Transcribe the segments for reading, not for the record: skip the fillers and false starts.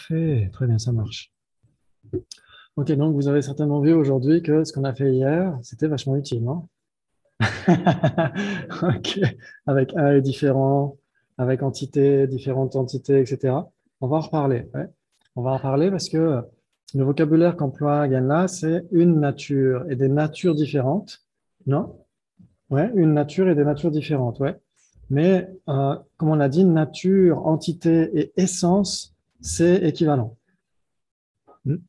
Parfait, très bien, ça marche. Ok, donc vous avez certainement vu aujourd'hui que ce qu'on a fait hier, c'était vachement utile, non? Ok, avec un et différent, avec entité, différentes entités, etc. On va en reparler, ouais. On va en reparler parce que le vocabulaire qu'emploie Yann là, c'est une nature et des natures différentes, non? Ouais, une nature et des natures différentes, ouais. Mais comme on a dit, nature, entité et essence, c'est équivalent.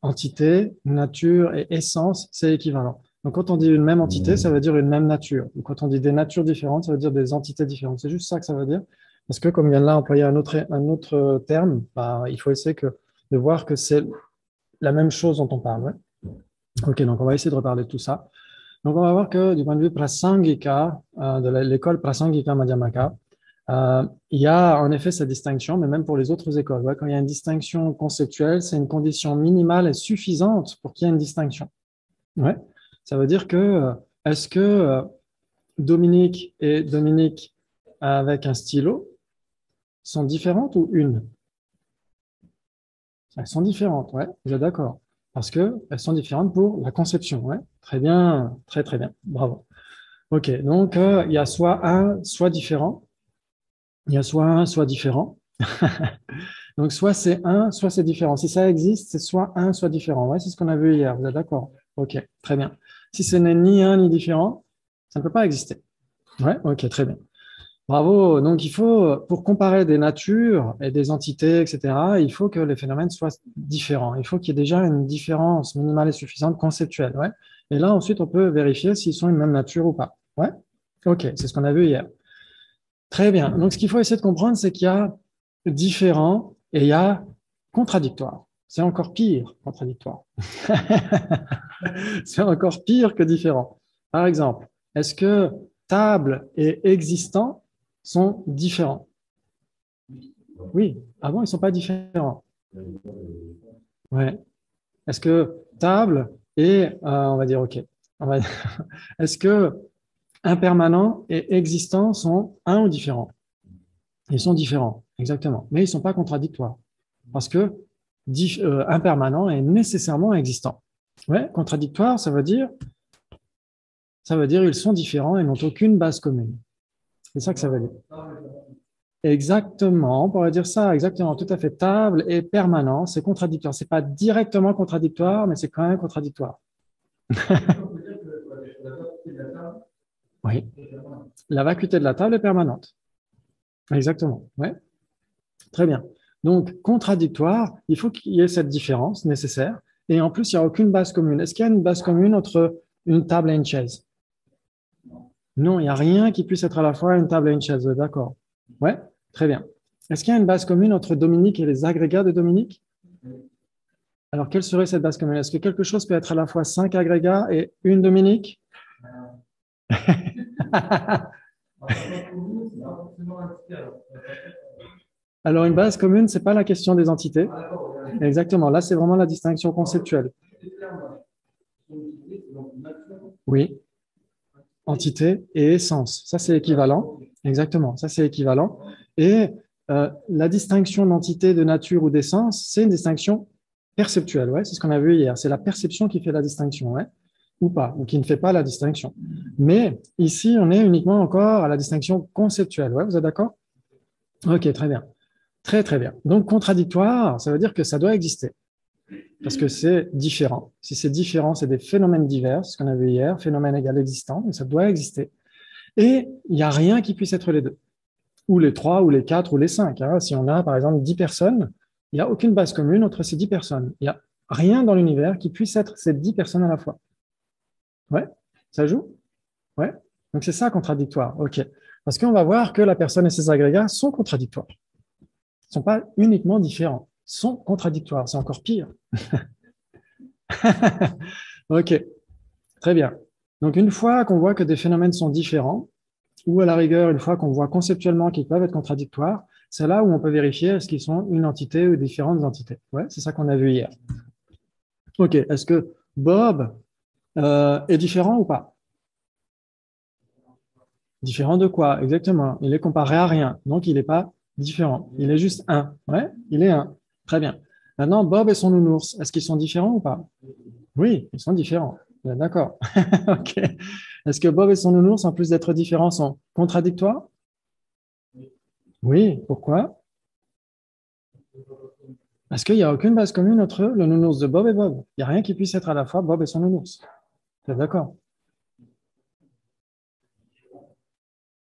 Entité, nature et essence, c'est équivalent. Donc, quand on dit une même entité, ça veut dire une même nature. Ou quand on dit des natures différentes, ça veut dire des entités différentes. C'est juste ça que ça veut dire. Parce que, comme il vient de là employer un autre terme, bah, il faut essayer de voir que c'est la même chose dont on parle. Ouais. OK, donc on va essayer de reparler de tout ça. Donc, on va voir que du point de vue Prasangika, de l'école Prasangika Madhyamaka, il y a en effet cette distinction, mais même pour les autres écoles. Ouais, quand il y a une distinction conceptuelle, c'est une condition minimale et suffisante pour qu'il y ait une distinction. Ouais. Ça veut dire que est-ce que Dominique et Dominique avec un stylo sont différentes ou une? Elles sont différentes, ouais, vous êtes d'accord. Parce qu'elles sont différentes pour la conception, ouais. Très bien, très très bien, bravo. Ok, donc il y a soit un, soit différent. Il y a soit un, soit différent. Donc soit c'est un, soit c'est différent. Si ça existe, c'est soit un, soit différent. Ouais, c'est ce qu'on a vu hier, vous êtes d'accord? Ok, très bien. Si ce n'est ni un ni différent, ça ne peut pas exister. Ouais, ok, très bien. Bravo. Donc il faut, pour comparer des natures et des entités, etc., il faut que les phénomènes soient différents. Il faut qu'il y ait déjà une différence minimale et suffisante conceptuelle. Ouais. Et là, ensuite, on peut vérifier s'ils sont une même nature ou pas. Ouais. Ok, c'est ce qu'on a vu hier. Très bien. Donc, ce qu'il faut essayer de comprendre, c'est qu'il y a différent et il y a contradictoire. C'est encore pire, contradictoire. C'est encore pire que différent. Par exemple, est-ce que table et existant sont différents? Oui. Avant, ils ne sont pas différents. Ouais. Est-ce que table et, on va dire, OK. Est-ce que impermanent et existant sont un ou différents? Ils sont différents, exactement. Mais ils ne sont pas contradictoires. Parce que impermanent est nécessairement existant. Ouais, contradictoire, ça veut dire ils sont différents et n'ont aucune base commune. C'est ça que ça veut dire. Exactement, on pourrait dire ça, exactement, tout à fait. Table et permanent, c'est contradictoire. C'est pas directement contradictoire, mais c'est quand même contradictoire. Oui, la vacuité de la table est permanente. Exactement, ouais, très bien. Donc, contradictoire, il faut qu'il y ait cette différence nécessaire. Et en plus, il n'y a aucune base commune. Est-ce qu'il y a une base commune entre une table et une chaise? Non, il n'y a rien qui puisse être à la fois une table et une chaise. D'accord. Ouais, très bien. Est-ce qu'il y a une base commune entre Dominique et les agrégats de Dominique? Alors, quelle serait cette base commune? Est-ce que quelque chose peut être à la fois 5 agrégats et une Dominique? Alors, une base commune, ce n'est pas la question des entités. Exactement. Là, c'est vraiment la distinction conceptuelle. Oui, entité et essence. Ça, c'est équivalent. Exactement. Ça, c'est équivalent. Et la distinction d'entité, de nature ou d'essence, c'est une distinction perceptuelle. Ouais, c'est ce qu'on a vu hier. C'est la perception qui fait la distinction, ouais, ou pas, ou qui ne fait pas la distinction. Mais ici, on est uniquement encore à la distinction conceptuelle. Ouais, vous êtes d'accord? Ok, très bien. Très, très bien. Donc, contradictoire, ça veut dire que ça doit exister. Parce que c'est différent. Si c'est différent, c'est des phénomènes divers, ce qu'on a vu hier, phénomène égal existant, donc ça doit exister. Et il n'y a rien qui puisse être les deux, ou les trois, ou les quatre, ou les cinq. Hein. Si on a, par exemple, 10 personnes, il n'y a aucune base commune entre ces 10 personnes. Il n'y a rien dans l'univers qui puisse être ces 10 personnes à la fois. Ouais, ça joue? Ouais. Donc c'est ça, contradictoire. OK. Parce qu'on va voir que la personne et ses agrégats sont contradictoires. Ils ne sont pas uniquement différents, sont contradictoires. C'est encore pire. OK, très bien. Donc, une fois qu'on voit que des phénomènes sont différents, ou à la rigueur, une fois qu'on voit conceptuellement qu'ils peuvent être contradictoires, c'est là où on peut vérifier est-ce qu'ils sont une entité ou différentes entités. Ouais, c'est ça qu'on a vu hier. OK, est-ce que Bob est différent ou pas? Différent de quoi? Exactement. Il est comparé à rien. Donc, il n'est pas différent. Il est juste un. Ouais, il est un. Très bien. Maintenant, Bob et son nounours, est-ce qu'ils sont différents ou pas? Oui, ils sont différents. Bien, d'accord. OK. Est-ce que Bob et son nounours, en plus d'être différents, sont contradictoires? Oui. Pourquoi? Parce qu'il n'y a aucune base commune entre le nounours de Bob et Bob. Il n'y a rien qui puisse être à la fois Bob et son nounours. Bien, d'accord.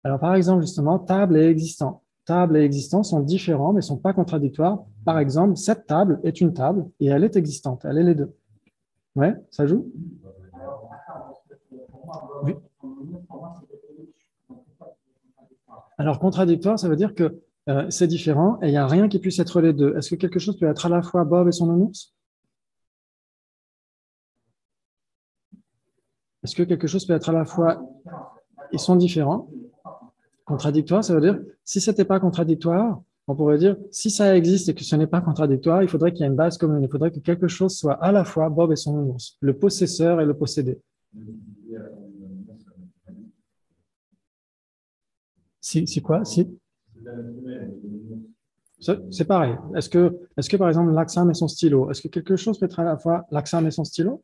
Alors, par exemple, justement, table et existant. Table et existant sont différents, mais ne sont pas contradictoires. Par exemple, cette table est une table et elle est existante. Elle est les deux. Ouais, ça joue? Oui. Alors, contradictoire, ça veut dire que c'est différent et il n'y a rien qui puisse être les deux. Est-ce que quelque chose peut être à la fois Bob et son nounours? Est-ce que quelque chose peut être à la fois... Ils sont différents. Contradictoire, ça veut dire, si ce n'était pas contradictoire, on pourrait dire, si ça existe et que ce n'est pas contradictoire, il faudrait qu'il y ait une base commune. Il faudrait que quelque chose soit à la fois Bob et son nounours, le possesseur et le possédé. Si quoi? Si. C'est pareil. Est-ce que, par exemple, Laxam et son stylo, est-ce que quelque chose peut être à la fois Laxam et son stylo?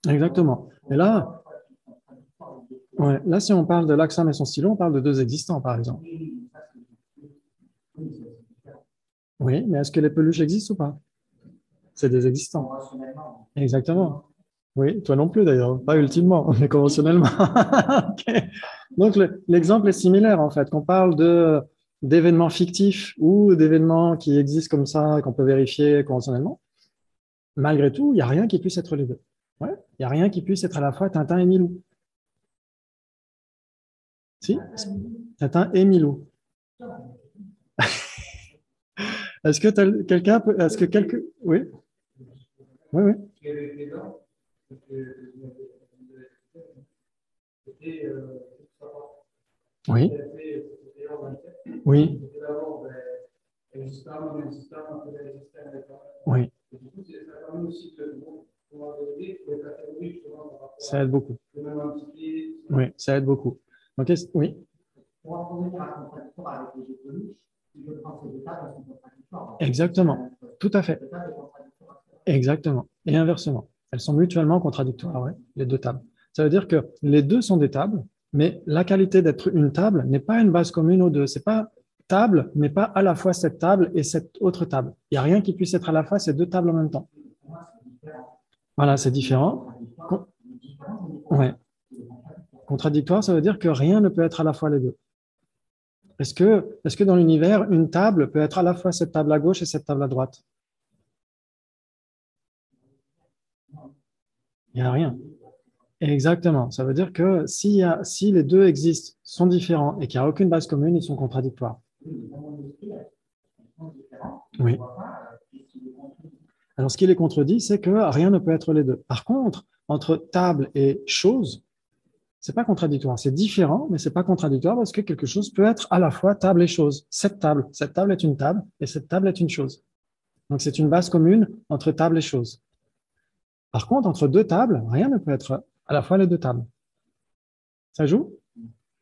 Exactement. Et là, ouais, là, si on parle de Laxam et son stylo, on parle de deux existants, par exemple. Oui, mais est-ce que les peluches existent ou pas? C'est des existants. Exactement. Oui, toi non plus d'ailleurs, pas ultimement, mais conventionnellement. Ok. Donc l'exemple est similaire en fait, qu'on parle de d'événements fictifs ou d'événements qui existent comme ça, qu'on peut vérifier conventionnellement. Malgré tout, il n'y a rien qui puisse être les deux. Ouais, il n'y a rien qui puisse être à la fois Tintin et Milou. Si? Tintin et Milou. Est-ce que quelqu'un peut, est-ce que quelqu'un, oui, oui, oui, oui, oui, oui, ça aide beaucoup. Oui, ça aide beaucoup. Donc, oui, exactement, tout à fait, exactement, et inversement. Elles sont mutuellement contradictoires, ouais, les deux tables. Ça veut dire que les deux sont des tables, mais la qualité d'être une table n'est pas une base commune aux deux. C'est pas table, mais pas à la fois cette table et cette autre table. Il n'y a rien qui puisse être à la fois ces deux tables en même temps. Voilà, c'est différent. Ouais. Contradictoire, ça veut dire que rien ne peut être à la fois les deux. Est-ce que dans l'univers, une table peut être à la fois cette table à gauche et cette table à droite? Il n'y a rien. Exactement. Ça veut dire que si les deux existent, sont différents et qu'il n'y a aucune base commune, ils sont contradictoires. Oui. Alors, ce qui les contredit, c'est que rien ne peut être les deux. Par contre, entre table et chose, c'est pas contradictoire. C'est différent, mais c'est pas contradictoire parce que quelque chose peut être à la fois table et chose. Cette table est une table et cette table est une chose. Donc, c'est une base commune entre table et chose. Par contre, entre deux tables, rien ne peut être à la fois les deux tables. Ça joue?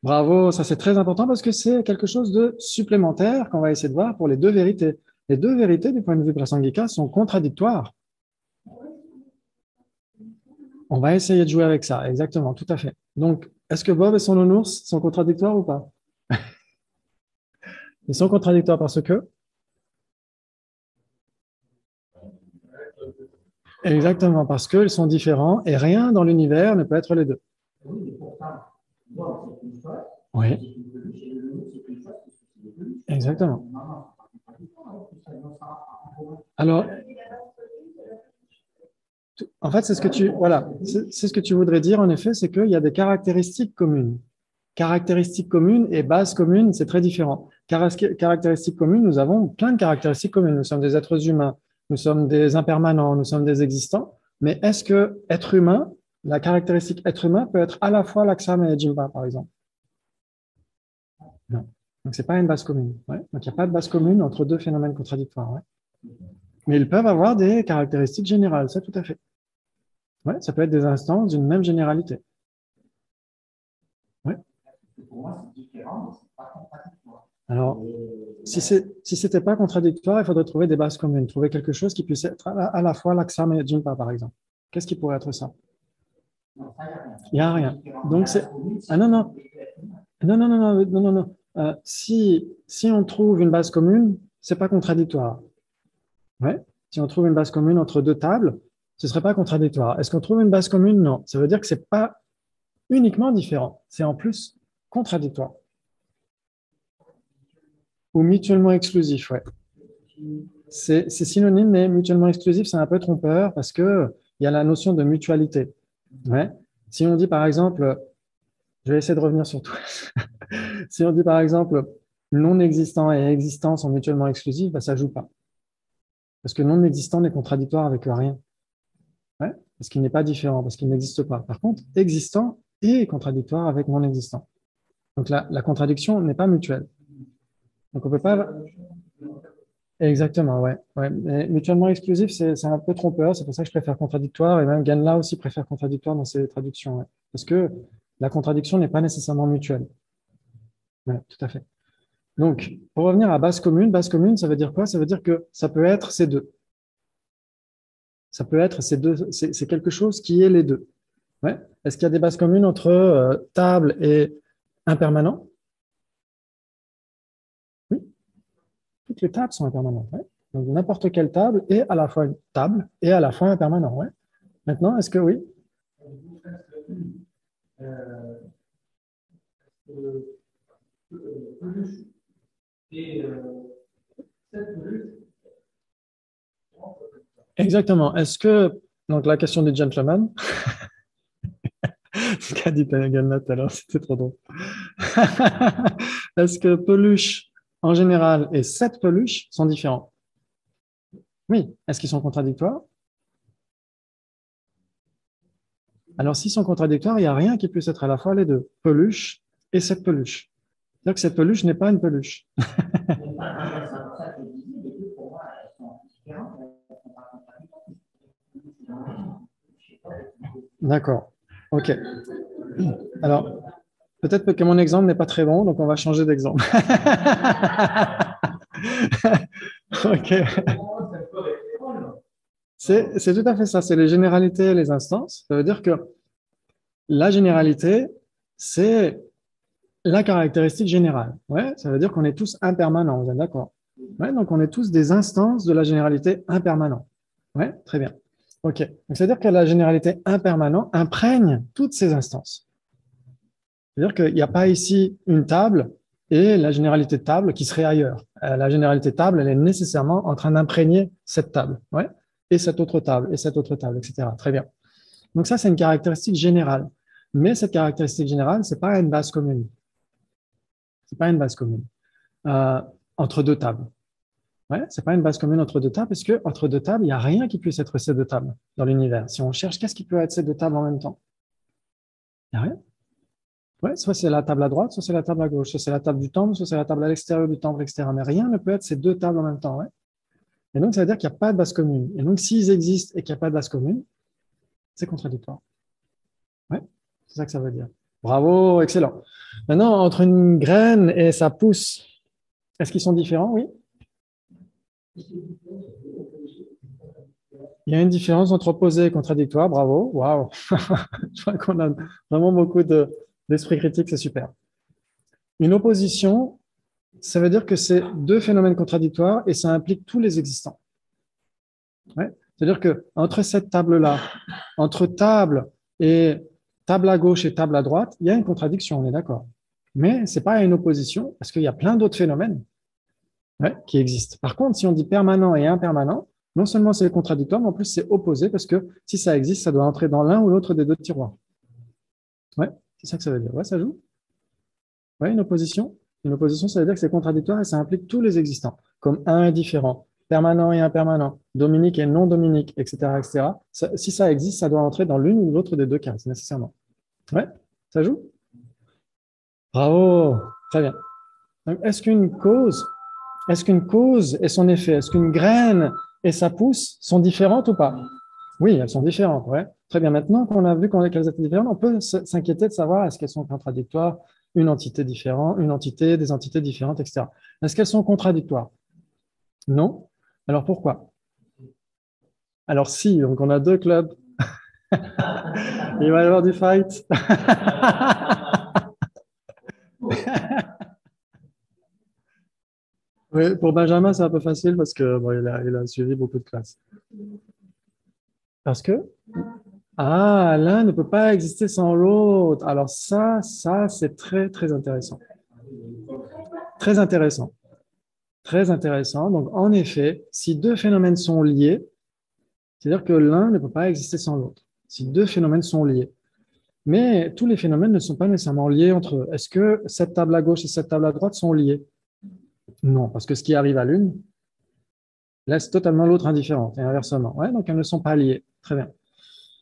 Bravo, ça c'est très important parce que c'est quelque chose de supplémentaire qu'on va essayer de voir pour les deux vérités. Les deux vérités, du point de vue prasangika, sont contradictoires. On va essayer de jouer avec ça, exactement, tout à fait. Donc, est-ce que Bob et son nounours sont contradictoires ou pas? Ils sont contradictoires parce que? Exactement, parce qu'ils sont différents et rien dans l'univers ne peut être les deux. Oui, exactement. Alors, en fait, voilà, c'est ce que tu voudrais dire, en effet, c'est qu'il y a des caractéristiques communes. Caractéristiques communes et bases communes, c'est très différent. Caractéristiques communes, nous avons plein de caractéristiques communes. Nous sommes des êtres humains, nous sommes des impermanents, nous sommes des existants. Mais est-ce que être humain, la caractéristique être humain peut être à la fois l'Aksam et Jimpa, par exemple? Non. Donc, c'est pas une base commune. Ouais. Donc, il n'y a pas de base commune entre deux phénomènes contradictoires. Ouais. Mais ils peuvent avoir des caractéristiques générales, ça tout à fait. Ouais, ça peut être des instances d'une même généralité. Ouais. Alors, si c'était pas contradictoire, il faudrait trouver des bases communes, trouver quelque chose qui puisse être à la fois l'Aksam et Jimpa, par exemple. Qu'est-ce qui pourrait être ça? Il n'y a rien. Donc, c'est... Ah non, non. Non, non, non, non, non, non, non. Si on trouve une base commune, c'est pas contradictoire. Ouais. Si on trouve une base commune entre deux tables, ce serait pas contradictoire. Est-ce qu'on trouve une base commune? Non. Ça veut dire que c'est pas uniquement différent, c'est en plus contradictoire. Ou mutuellement exclusif, ouais. C'est synonyme, mais mutuellement exclusif, c'est un peu trompeur parce qu'il y a la notion de mutualité. Ouais. Si on dit par exemple, je vais essayer de revenir sur tout. Si on dit par exemple non existant et existant sont mutuellement exclusifs, bah, ça ne joue pas. Parce que non existant n'est contradictoire avec rien. Ouais. Parce qu'il n'est pas différent, parce qu'il n'existe pas. Par contre, existant est contradictoire avec non existant. Donc la contradiction n'est pas mutuelle. Donc on peut pas. Exactement, ouais. Ouais. Mais mutuellement exclusif, c'est un peu trompeur. C'est pour ça que je préfère contradictoire. Et même Ganla aussi préfère contradictoire dans ses traductions. Ouais. Parce que la contradiction n'est pas nécessairement mutuelle. Ouais, tout à fait. Donc, pour revenir à base commune, ça veut dire quoi? Ça veut dire que ça peut être ces deux. Ça peut être ces deux. C'est quelque chose qui est les deux. Ouais. Est-ce qu'il y a des bases communes entre table et impermanent? Oui, toutes les tables sont impermanentes. Ouais. Donc, n'importe quelle table est à la fois une table et à la fois impermanent. Ouais. Maintenant, est-ce que oui? Exactement. Est-ce que, donc la question du gentleman, ce qu'a dit Ganat alors, c'était trop drôle. Est-ce que peluche en général et cette peluche sont différents? Oui. Est-ce qu'ils sont contradictoires? Alors, s'ils sont contradictoires, il n'y a rien qui puisse être à la fois les deux, peluche et cette peluche. C'est-à-dire que cette peluche n'est pas une peluche. D'accord. OK. Alors, peut-être que mon exemple n'est pas très bon, donc on va changer d'exemple. OK. C'est tout à fait ça, c'est les généralités et les instances. Ça veut dire que la généralité, c'est la caractéristique générale. Ouais, ça veut dire qu'on est tous impermanents, vous êtes d'accord? Ouais, donc on est tous des instances de la généralité impermanent. Ouais, très bien. OK. Donc, c'est-à-dire que la généralité impermanent imprègne toutes ces instances. C'est-à-dire qu'il n'y a pas ici une table et la généralité de table qui serait ailleurs. La généralité de table, elle est nécessairement en train d'imprégner cette table, ouais, et cette autre table, et cette autre table, etc. Très bien. Donc ça, c'est une caractéristique générale. Mais cette caractéristique générale, c'est pas une base commune. C'est pas une base commune entre deux tables. Ouais, c'est pas une base commune entre deux tables, parce que entre deux tables, il n'y a rien qui puisse être ces deux tables dans l'univers. Si on cherche, qu'est-ce qui peut être ces deux tables en même temps? Il n'y a rien. Ouais, soit c'est la table à droite, soit c'est la table à gauche, soit c'est la table du temple, soit c'est la table à l'extérieur du temple, etc. Mais rien ne peut être ces deux tables en même temps. Ouais. Et donc, ça veut dire qu'il n'y a pas de base commune. Et donc, s'ils existent et qu'il n'y a pas de base commune, c'est contradictoire. Ouais, c'est ça que ça veut dire. Bravo, excellent. Maintenant, entre une graine et sa pousse, est-ce qu'ils sont différents? Oui. Il y a une différence entre opposé et contradictoire. Bravo. Waouh. Je crois qu'on a vraiment beaucoup d'esprit critique. C'est super. Une opposition, ça veut dire que c'est deux phénomènes contradictoires et ça implique tous les existants. Ouais. C'est-à-dire que entre cette table-là, entre table et table à gauche et table à droite, il y a une contradiction, on est d'accord. Mais ce n'est pas une opposition parce qu'il y a plein d'autres phénomènes, ouais, qui existent. Par contre, si on dit permanent et impermanent, non seulement c'est contradictoire, mais en plus c'est opposé parce que si ça existe, ça doit entrer dans l'un ou l'autre des deux tiroirs. Ouais, c'est ça que ça veut dire. Ouais, ça joue. Ouais, une opposition. Une opposition, ça veut dire que c'est contradictoire et ça implique tous les existants, comme un et différent, permanent et impermanent, dominique et non dominique, etc., etc. Si ça existe, ça doit entrer dans l'une ou l'autre des deux cases, nécessairement. Ouais, ça joue? Bravo, très bien. Donc, est-ce qu'une cause et son effet, est-ce qu'une graine et sa pousse sont différentes ou pas? Oui, elles sont différentes, ouais. Très bien. Maintenant qu'on a vu qu'elles étaient différentes, on peut s'inquiéter de savoir est-ce qu'elles sont contradictoires, une entité différente, une entité, des entités différentes, etc. Est-ce qu'elles sont contradictoires? Non. Alors pourquoi? Alors si, donc on a deux clubs. Il va y avoir du fight. Oui, pour Benjamin, c'est un peu facile parce que bon, il a suivi beaucoup de classes. Parce que l'un ne peut pas exister sans l'autre. Alors ça, c'est très, très intéressant. Très intéressant. Très intéressant. Donc, en effet, si deux phénomènes sont liés, c'est-à-dire que l'un ne peut pas exister sans l'autre. Si deux phénomènes sont liés. Mais tous les phénomènes ne sont pas nécessairement liés entre eux. Est-ce que cette table à gauche et cette table à droite sont liées? Non, parce que ce qui arrive à l'une laisse totalement l'autre indifférente et inversement. Ouais, donc elles ne sont pas liées. Très bien.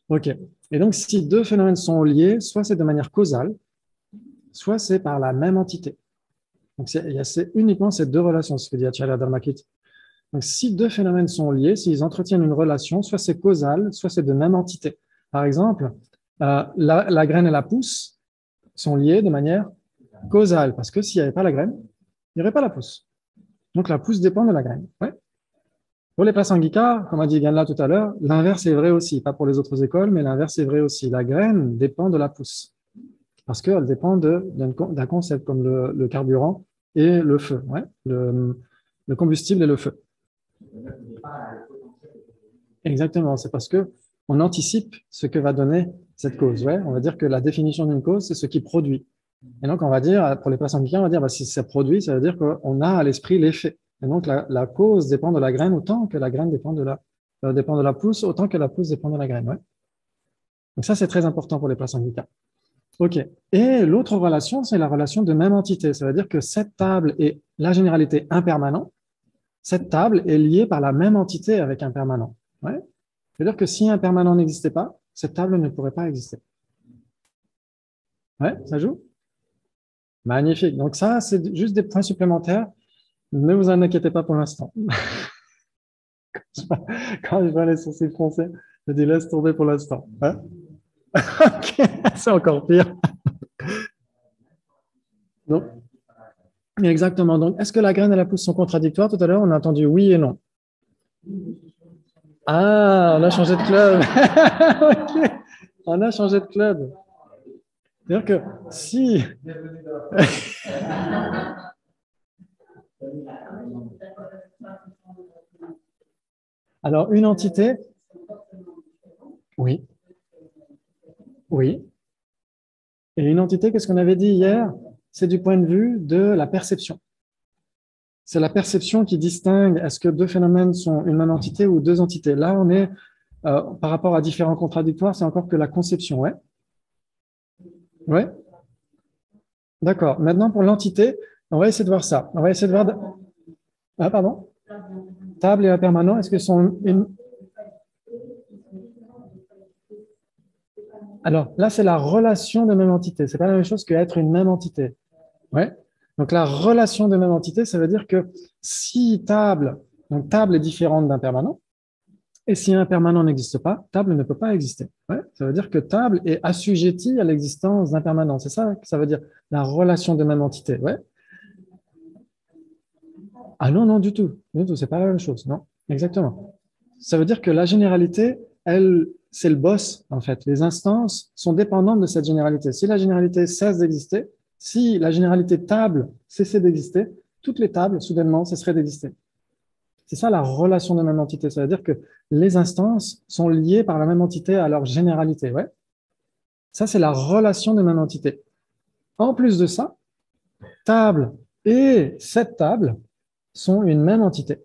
OK. Et donc, si deux phénomènes sont liés, soit c'est de manière causale, soit c'est par la même entité. Donc, il y a uniquement ces deux relations, ce que dit Acharya Dharmakirti. Donc, si deux phénomènes sont liés, s'ils entretiennent une relation, soit c'est causal, soit c'est de même entité. Par exemple, la graine et la pousse sont liées de manière causale, parce que s'il n'y avait pas la graine, il n'y aurait pas la pousse. Donc, la pousse dépend de la graine. Ouais. Pour les Prasangika, comme a dit Ganla tout à l'heure, l'inverse est vrai aussi. Pas pour les autres écoles, mais l'inverse est vrai aussi. La graine dépend de la pousse, parce qu'elle dépend d'un concept comme le carburant et le feu, ouais, le combustible et le feu. Exactement, c'est parce que on anticipe ce que va donner cette cause. Ouais. On va dire que la définition d'une cause, c'est ce qui produit. Et donc, on va dire, pour les personnes qui on va dire, si ça produit, ça veut dire qu'on a à l'esprit l'effet. Et donc, la cause dépend de la graine autant que la graine dépend dépend de la pousse, autant que la pousse dépend de la graine. Ouais. Donc, ça, c'est très important pour les personnes handicapées. OK. Et l'autre relation, c'est la relation de même entité. Ça veut dire que cette table est la généralité impermanent. Cette table est liée par la même entité avec un permanent. Ouais. C'est-à-dire que si un permanent n'existait pas, cette table ne pourrait pas exister. Ouais, ça joue? Magnifique. Donc ça, c'est juste des points supplémentaires. Ne vous en inquiétez pas pour l'instant. Quand je vois les sourcils français, je dis laisse tomber pour l'instant. Hein. Ok, c'est encore pire. Donc, exactement. Donc, est-ce que la graine et la pousse sont contradictoires? Tout à l'heure, on a entendu oui et non. Ah, on a changé de club. Ok, on a changé de club. C'est-à-dire que si... Alors, une entité, oui, oui. Et une entité, qu'est-ce qu'on avait dit hier? C'est du point de vue de la perception. C'est la perception qui distingue est-ce que deux phénomènes sont une même entité ou deux entités. Là, on est, par rapport à différents contradictoires, c'est encore que la conception, ouais? Ouais? D'accord. Maintenant, pour l'entité, on va essayer de voir ça. On va essayer de voir... Ah, pardon? Table et impermanent, est-ce que sont une... Alors, là, c'est la relation de même entité. C'est pas la même chose qu'être une même entité. Ouais. Donc, la relation de même entité, ça veut dire que si table, donc table est différente d'un permanent, et si un permanent n'existe pas, table ne peut pas exister. Ouais. Ça veut dire que table est assujettie à l'existence d'un permanent. C'est ça que ça veut dire, la relation de même entité. Ouais. Ah non, non, du tout. Du tout, c'est pas la même chose. Non, exactement. Ça veut dire que la généralité, elle, c'est le boss, en fait. Les instances sont dépendantes de cette généralité. Si la généralité cesse d'exister, si la généralité table cessait d'exister, toutes les tables, soudainement, cesseraient d'exister. C'est ça la relation de même entité. Ça veut dire que les instances sont liées par la même entité à leur généralité. Ouais. Ça, c'est la relation de même entité. En plus de ça, table et cette table sont une même entité.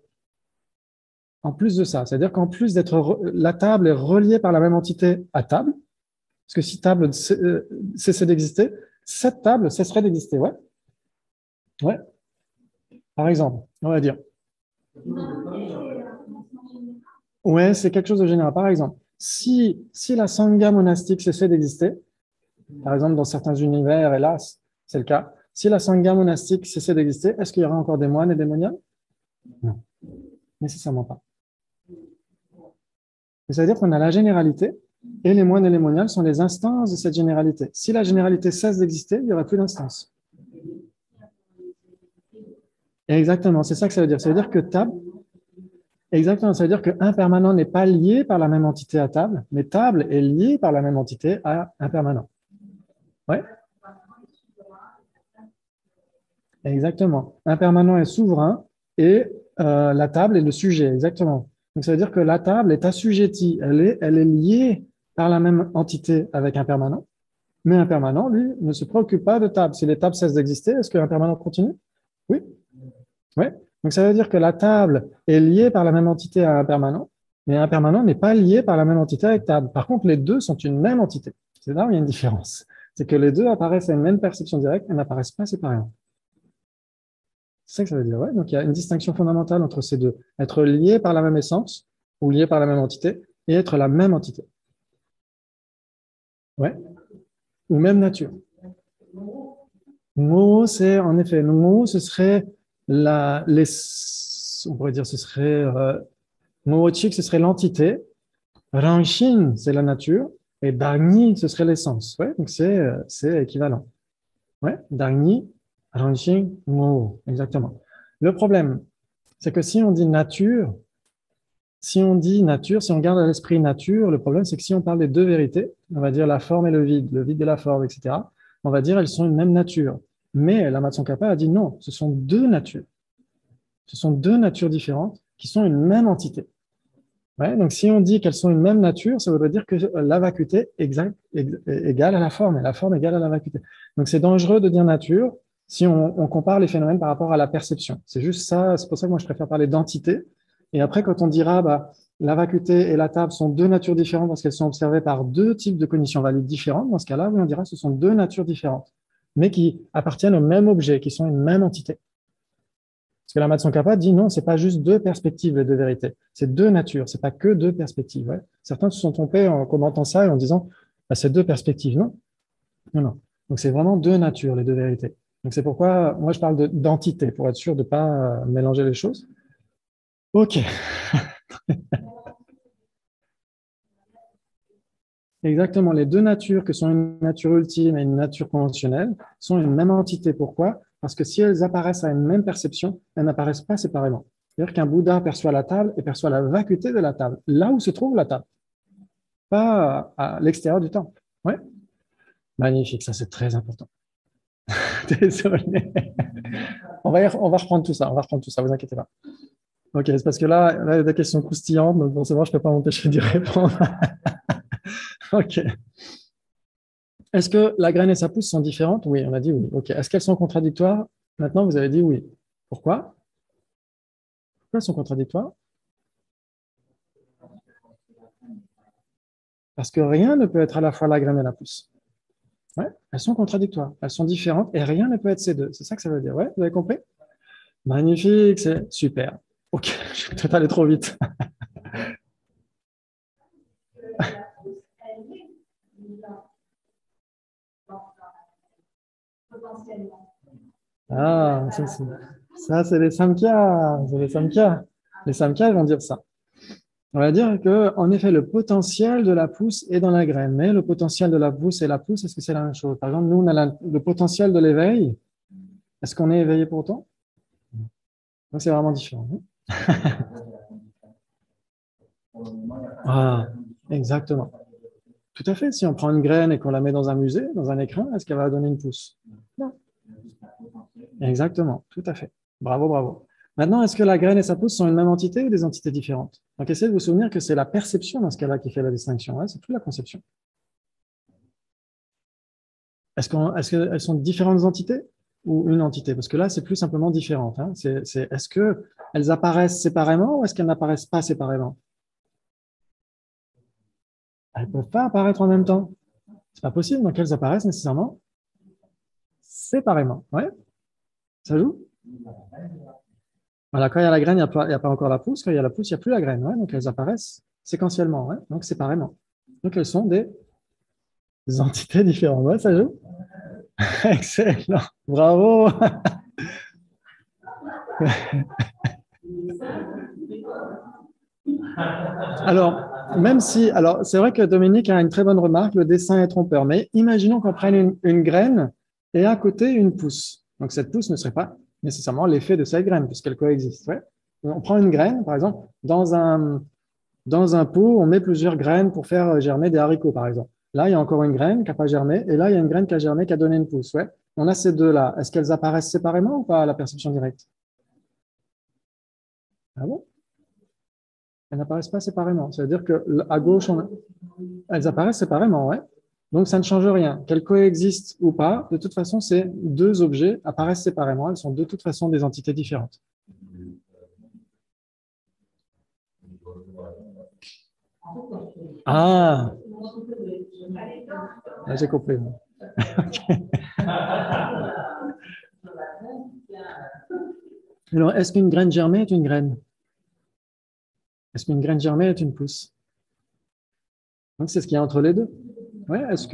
En plus de ça, c'est-à-dire qu'en plus d'être la table est reliée par la même entité à table, parce que si table cessait d'exister, cette table cesserait d'exister. Ouais. Ouais. Par exemple, on va dire. Ouais, c'est quelque chose de général. Par exemple, si la sangha monastique cessait d'exister, par exemple dans certains univers, hélas, c'est le cas, si la sangha monastique cessait d'exister, est-ce qu'il y aurait encore des moines et des moniales? Non, nécessairement pas. C'est-à-dire qu'on a la généralité, et les moines et les moniales sont les instances de cette généralité. Si la généralité cesse d'exister, il n'y aura plus d'instance. Exactement, c'est ça que ça veut dire. Ça veut dire que table, exactement, ça veut dire qu'un permanent n'est pas lié par la même entité à table, mais table est lié par la même entité à un permanent. Ouais, exactement. Un permanent est souverain et la table est le sujet, exactement. Donc ça veut dire que la table est assujettie, elle est liée par la même entité avec un permanent, mais un permanent, lui, ne se préoccupe pas de table. Si les tables cessent d'exister, est-ce qu'un permanent continue? Oui. Ouais. Donc ça veut dire que la table est liée par la même entité à un permanent, mais un permanent n'est pas lié par la même entité avec table. Par contre, les deux sont une même entité. C'est là où il y a une différence. C'est que les deux apparaissent à une même perception directe et n'apparaissent pas séparément. C'est ça que ça veut dire. Ouais. Donc il y a une distinction fondamentale entre ces deux. Être lié par la même essence ou lié par la même entité et être la même entité. Ouais. Ou même nature. Mo, c'est en effet, Mo, ce serait on pourrait dire, ce serait Moochik, ce serait l'entité. Rangshin, c'est la nature. Et Dagni, ce serait l'essence. Ouais, donc c'est équivalent. Ouais, Dagni, Rangshin, Mo. Exactement. Le problème, c'est que si on dit nature, si on garde à l'esprit nature, le problème, c'est que si on parle des deux vérités, on va dire la forme et le vide et la forme, etc., on va dire elles sont une même nature. Mais la Kappa a dit non, ce sont deux natures. Ce sont deux natures différentes qui sont une même entité. Ouais, donc, si on dit qu'elles sont une même nature, ça voudrait dire que la vacuité égale à la forme et la forme égale à la vacuité. Donc, c'est dangereux de dire nature si on compare les phénomènes par rapport à la perception. C'est juste ça, c'est pour ça que moi, je préfère parler d'entité. Et après, quand on dira bah, la vacuité et la table sont deux natures différentes parce qu'elles sont observées par deux types de conditions valides différentes, dans ce cas-là, oui, on dira que ce sont deux natures différentes, mais qui appartiennent au même objet, qui sont une même entité. Parce que la Kappa dit non, c'est pas juste deux perspectives, les deux vérités. C'est deux natures, c'est pas que deux perspectives. Ouais. Certains se sont trompés en commentant ça et en disant bah, c'est deux perspectives. Non, non, non. Donc c'est vraiment deux natures, les deux vérités. Donc c'est pourquoi moi je parle d'entité, pour être sûr de ne pas mélanger les choses. OK. Exactement. Les deux natures, que sont une nature ultime et une nature conventionnelle, sont une même entité. Pourquoi? Parce que si elles apparaissent à une même perception, elles n'apparaissent pas séparément. C'est-à-dire qu'un Bouddha perçoit la table et perçoit la vacuité de la table, là où se trouve la table, pas à l'extérieur du temple. Ouais. Magnifique, ça c'est très important. Désolé. On va reprendre tout ça, vous inquiétez pas. Ok, c'est parce que là, il y a des questions croustillantes, donc forcément, je ne peux pas m'empêcher d'y répondre. Ok. Est-ce que la graine et sa pousse sont différentes? Oui, on a dit oui. Ok. Est-ce qu'elles sont contradictoires? Maintenant, vous avez dit oui. Pourquoi? Pourquoi elles sont contradictoires? Parce que rien ne peut être à la fois la graine et la pousse. Ouais, elles sont contradictoires, elles sont différentes et rien ne peut être ces deux. C'est ça que ça veut dire. Ouais, vous avez compris? Magnifique, c'est super. Ok, je vais peut-être aller trop vite. Ah, ça c'est les samkhya. C'est les samkhya. Les samkhya vont dire ça. On va dire que, en effet, le potentiel de la pousse est dans la graine, mais le potentiel de la pousse et la pousse, est-ce que c'est la même chose? Par exemple, nous, on a le potentiel de l'éveil. Est-ce qu'on est éveillé pour autant? Donc, c'est vraiment différent. Ah, exactement. Tout à fait. Si on prend une graine et qu'on la met dans un musée, dans un écrin, est-ce qu'elle va donner une pousse? Non. Exactement. Tout à fait. Bravo, bravo. Maintenant, est-ce que la graine et sa pousse sont une même entité ou des entités différentes? Donc, essayez de vous souvenir que c'est la perception dans ce cas-là qui fait la distinction. Ouais, c'est plus la conception. Est-ce qu'elles sont différentes entités ou une entité? Parce que là, c'est plus simplement différente. Hein. Est-ce qu'elles apparaissent séparément ou est-ce qu'elles n'apparaissent pas séparément? Elles ne peuvent pas apparaître en même temps. C'est pas possible, donc elles apparaissent nécessairement séparément. Ouais, ça joue? Voilà, quand il y a la graine, il n'y a pas encore la pousse. Quand il y a la pousse, il n'y a plus la graine. Ouais, donc elles apparaissent séquentiellement, ouais, donc séparément. Donc elles sont des entités différentes. Ouais, ça joue? Excellent. Bravo. Alors, alors c'est vrai que Dominique a une très bonne remarque, le dessin est trompeur, mais imaginons qu'on prenne une graine et à côté une pousse. Donc cette pousse ne serait pas nécessairement l'effet de cette graine, puisqu'elle coexiste. Ouais. On prend une graine, par exemple, dans un pot, on met plusieurs graines pour faire germer des haricots, par exemple. Là, il y a encore une graine qui n'a pas germé, et là, il y a une graine qui a germé, qui a donné une pousse. Ouais. On a ces deux-là. Est-ce qu'elles apparaissent séparément ou pas à la perception directe? Ah bon? Elles n'apparaissent pas séparément. Ça veut dire que à gauche, elles apparaissent séparément, ouais. Donc, ça ne change rien. Qu'elles coexistent ou pas, de toute façon, ces deux objets apparaissent séparément. Elles sont de toute façon des entités différentes. Ah, là, j'ai compris. Okay. Alors, est-ce qu'une graine germée est une graine? Est-ce qu'une graine germée est une pousse? Donc, c'est ce qu'il y a entre les deux. Ouais, est-ce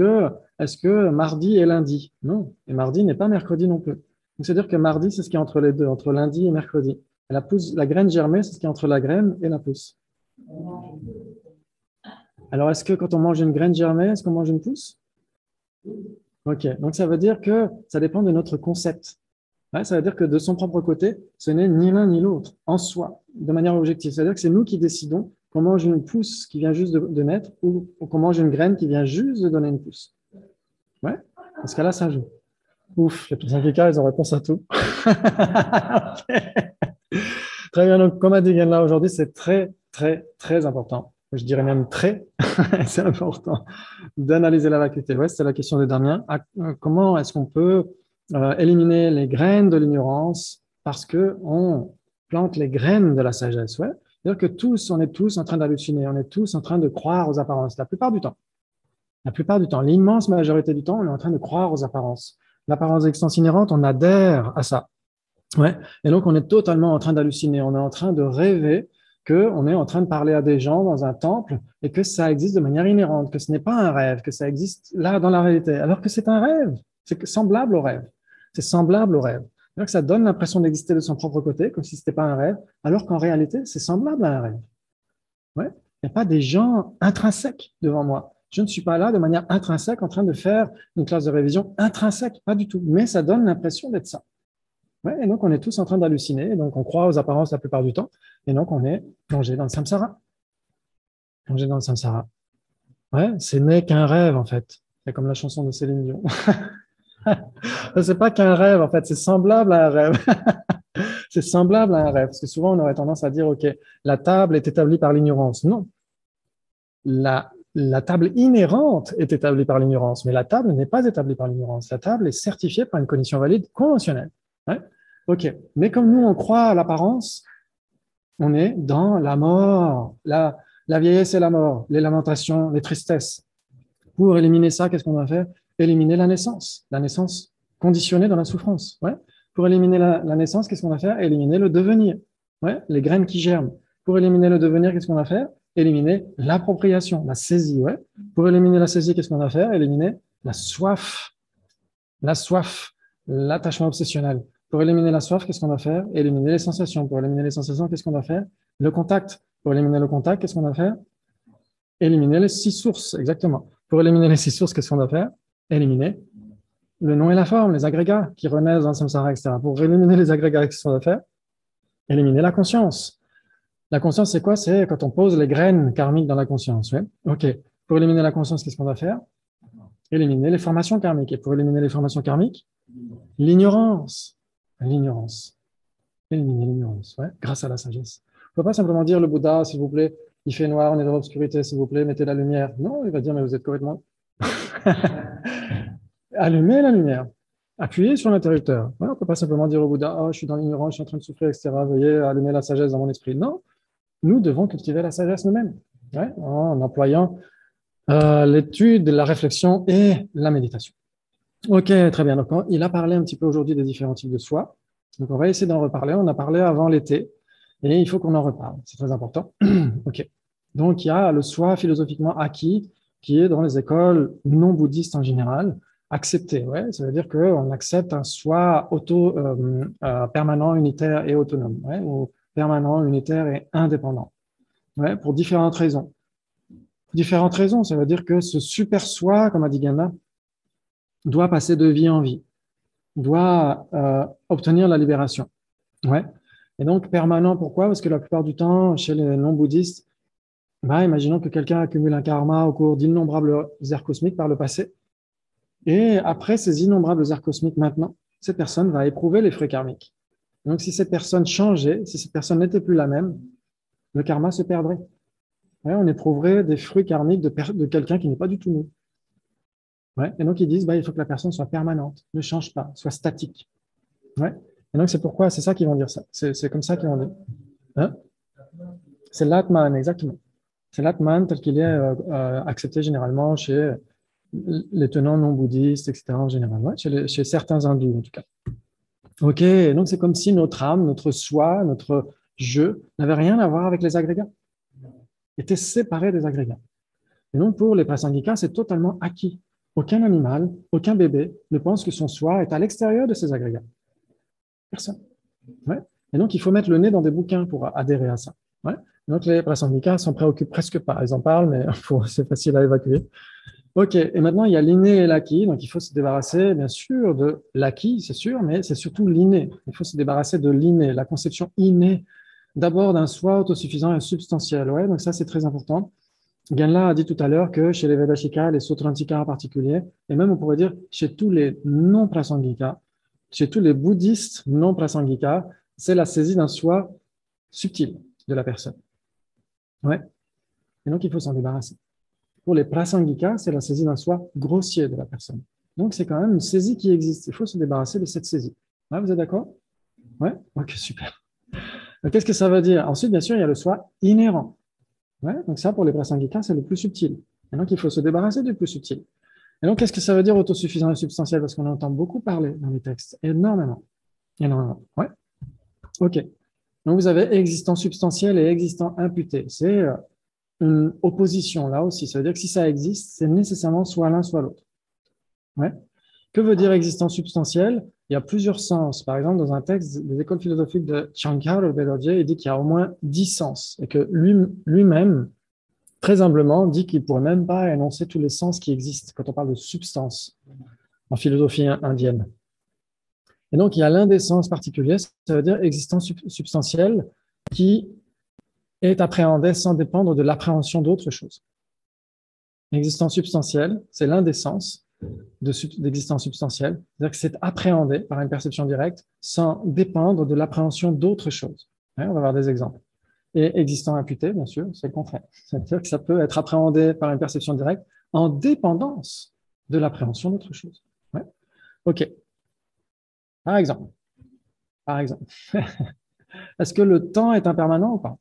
que mardi est lundi? Non. Et mardi n'est pas mercredi non plus. Donc, c'est-à-dire que mardi, c'est ce qui est entre les deux, entre lundi et mercredi. Et la graine germée, c'est ce qui est entre la graine et la pousse. Alors, est-ce que quand on mange une graine germée, est-ce qu'on mange une pousse? Ok, donc ça veut dire que ça dépend de notre concept. Ouais, ça veut dire que de son propre côté, ce n'est ni l'un ni l'autre, en soi, de manière objective. C'est-à-dire que c'est nous qui décidons qu'on mange une pousse qui vient juste de naître ou qu'on mange une graine qui vient juste de donner une pousse. Ouais, dans ce cas-là, ça joue. Ouf, les personnes qui elles ont réponse à tout. Okay. Très bien, donc comme a dit Ganla aujourd'hui, c'est très, très, très important. Je dirais même très, c'est important d'analyser la vacuité. Ouais, c'est la question de Damien. Comment est-ce qu'on peut éliminer les graines de l'ignorance parce qu'on plante les graines de la sagesse? Ouais. C'est-à-dire que on est tous en train d'halluciner, on est tous en train de croire aux apparences, la plupart du temps. La plupart du temps, l'immense majorité du temps, on est en train de croire aux apparences. L'apparence d'existence inhérente, on adhère à ça. Ouais. Et donc, on est totalement en train d'halluciner. On est en train de rêver qu'on est en train de parler à des gens dans un temple et que ça existe de manière inhérente, que ce n'est pas un rêve, que ça existe là dans la réalité, alors que c'est un rêve. C'est semblable au rêve. C'est semblable au rêve. Donc, ça donne l'impression d'exister de son propre côté, comme si ce n'était pas un rêve, alors qu'en réalité, c'est semblable à un rêve. Ouais. Il n'y a pas des gens intrinsèques devant moi. Je ne suis pas là de manière intrinsèque en train de faire une classe de révision intrinsèque, pas du tout. Mais ça donne l'impression d'être ça. Ouais, et donc, on est tous en train d'halluciner. Donc, on croit aux apparences la plupart du temps. Et donc, on est plongé dans le samsara. Plongé dans le samsara. Ouais, ce n'est qu'un rêve, en fait. C'est comme la chanson de Céline Dion. C'est pas qu'un rêve, en fait. C'est semblable à un rêve. C'est semblable à un rêve. Parce que souvent, on aurait tendance à dire, OK, la table est établie par l'ignorance. Non. La table inhérente est établie par l'ignorance, mais la table n'est pas établie par l'ignorance. La table est certifiée par une condition valide conventionnelle. Ouais. OK. Mais comme nous, on croit à l'apparence, on est dans la mort, la vieillesse et la mort, les lamentations, les tristesses. Pour éliminer ça, qu'est-ce qu'on doit faire? Éliminer la naissance conditionnée dans la souffrance. Ouais. Pour éliminer la naissance, qu'est-ce qu'on va faire? Éliminer le devenir, ouais. Les graines qui germent. Pour éliminer le devenir, qu'est-ce qu'on va faire? Éliminer l'appropriation, la saisie. Ouais. Pour éliminer la saisie, qu'est-ce qu'on va faire? Éliminer la soif, l'attachement obsessionnel. Pour éliminer la soif, qu'est-ce qu'on va faire? Éliminer les sensations. Pour éliminer les sensations, qu'est-ce qu'on va faire? Le contact. Pour éliminer le contact, qu'est-ce qu'on va faire? Éliminer les 6 sources, exactement. Pour éliminer les 6 sources, qu'est-ce qu'on va faire? Éliminer le nom et la forme, les agrégats qui renaissent dans le samsara, etc. Pour éliminer les agrégats, qu'est-ce qu'on va faire? Éliminer la conscience. La conscience, c'est quoi? C'est quand on pose les graines karmiques dans la conscience. Ouais. OK. Pour éliminer la conscience, qu'est-ce qu'on va faire? Éliminer les formations karmiques. Et pour éliminer les formations karmiques, l'ignorance. L'ignorance. Éliminer l'ignorance, ouais, grâce à la sagesse. On ne peut pas simplement dire le Bouddha, s'il vous plaît, il fait noir, on est dans l'obscurité, s'il vous plaît, mettez la lumière. Non, il va dire, mais vous êtes complètement... Allumez la lumière. Appuyez sur l'interrupteur. Ouais, on ne peut pas simplement dire au Bouddha, oh, je suis dans l'ignorance, je suis en train de souffrir, etc. Veuillez allumer la sagesse dans mon esprit. Non, nous devons cultiver la sagesse nous-mêmes, ouais, en employant l'étude, la réflexion et la méditation. Ok, très bien. Donc, il a parlé un petit peu aujourd'hui des différents types de soi. Donc, on va essayer d'en reparler. On a parlé avant l'été et il faut qu'on en reparle. C'est très important. Ok. Donc, il y a le soi philosophiquement acquis qui est dans les écoles non bouddhistes en général, accepté. Ouais, ça veut dire qu'on accepte un soi permanent, unitaire et autonome, ouais, ou permanent, unitaire et indépendant, ouais, pour différentes raisons. Pour différentes raisons, ça veut dire que ce super soi, comme a dit Gamma, doit passer de vie en vie. doit obtenir la libération. Ouais. Et donc, permanent, pourquoi? Parce que la plupart du temps, chez les non-bouddhistes, bah, imaginons que quelqu'un accumule un karma au cours d'innombrables ères cosmiques par le passé. Et après ces innombrables ères cosmiques maintenant, cette personne va éprouver les fruits karmiques. Donc, si cette personne changeait, si cette personne n'était plus la même, le karma se perdrait. Ouais, on éprouverait des fruits karmiques de quelqu'un qui n'est pas du tout nous. Ouais. Et donc, ils disent, bah, il faut que la personne soit permanente, ne change pas, soit statique. Ouais. Et donc, c'est pourquoi, c'est ça qu'ils vont dire ça. C'est comme ça qu'ils vont dire. Hein? C'est l'Atman, exactement. C'est l'Atman tel qu'il est accepté généralement chez les tenants non bouddhistes, etc. en général, ouais, chez certains hindous en tout cas. Ok, donc c'est comme si notre âme, notre soi, notre je n'avait rien à voir avec les agrégats, était séparé des agrégats. Et donc pour les prasangikas, c'est totalement acquis. Aucun animal, aucun bébé ne pense que son soi est à l'extérieur de ces agrégats. Personne. Ouais. Et donc il faut mettre le nez dans des bouquins pour adhérer à ça. Ouais. Donc les prasangikas s'en préoccupent presque pas. Ils en parlent, mais c'est facile à évacuer. Ok, et maintenant il y a l'inné et l'acquis, donc il faut se débarrasser bien sûr de l'acquis, c'est sûr, mais c'est surtout l'inné. Il faut se débarrasser de l'inné, la conception innée d'abord d'un soi autosuffisant et substantiel. Ouais, donc ça c'est très important. Ganla a dit tout à l'heure que chez les Vedashikas, les Sautrantikas en particulier, et même on pourrait dire chez tous les non-prasangikas, chez tous les bouddhistes non-prasangikas, c'est la saisie d'un soi subtil de la personne. Ouais, et donc il faut s'en débarrasser. Pour les prasangikas, c'est la saisie d'un soi grossier de la personne. Donc, c'est quand même une saisie qui existe. Il faut se débarrasser de cette saisie. Ouais, vous êtes d'accord? Ouais? Ok, super. Qu'est-ce que ça veut dire? Ensuite, bien sûr, il y a le soi inhérent. Ouais, donc ça, pour les prasangikas, c'est le plus subtil. Et donc, il faut se débarrasser du plus subtil. Et donc, qu'est-ce que ça veut dire autosuffisant et substantiel? Parce qu'on entend beaucoup parler dans les textes. Énormément. Énormément. Ouais? Ok. Donc, vous avez existant substantiel et existant imputé. C'est une opposition là aussi. Ça veut dire que si ça existe, c'est nécessairement soit l'un, soit l'autre. Ouais. Que veut dire existence substantielle? Il y a plusieurs sens. Par exemple, dans un texte des écoles philosophiques de Shankar Vedodje, il dit qu'il y a au moins 10 sens et que lui-même, très humblement, dit qu'il ne pourrait même pas énoncer tous les sens qui existent quand on parle de substance en philosophie indienne. Et donc, il y a l'un des sens particuliers, ça veut dire existence substantielle qui est appréhendée sans dépendre de l'appréhension d'autre chose. L'existence substantielle, c'est l'un des sens d'existence substantielle, c'est-à-dire que c'est appréhendé par une perception directe sans dépendre de l'appréhension d'autre chose. Ouais, on va voir des exemples. Et existant imputé, bien sûr, c'est le contraire. C'est-à-dire que ça peut être appréhendé par une perception directe en dépendance de l'appréhension d'autre chose. Ouais. Ok. Par exemple, est-ce que le temps est impermanent ou pas?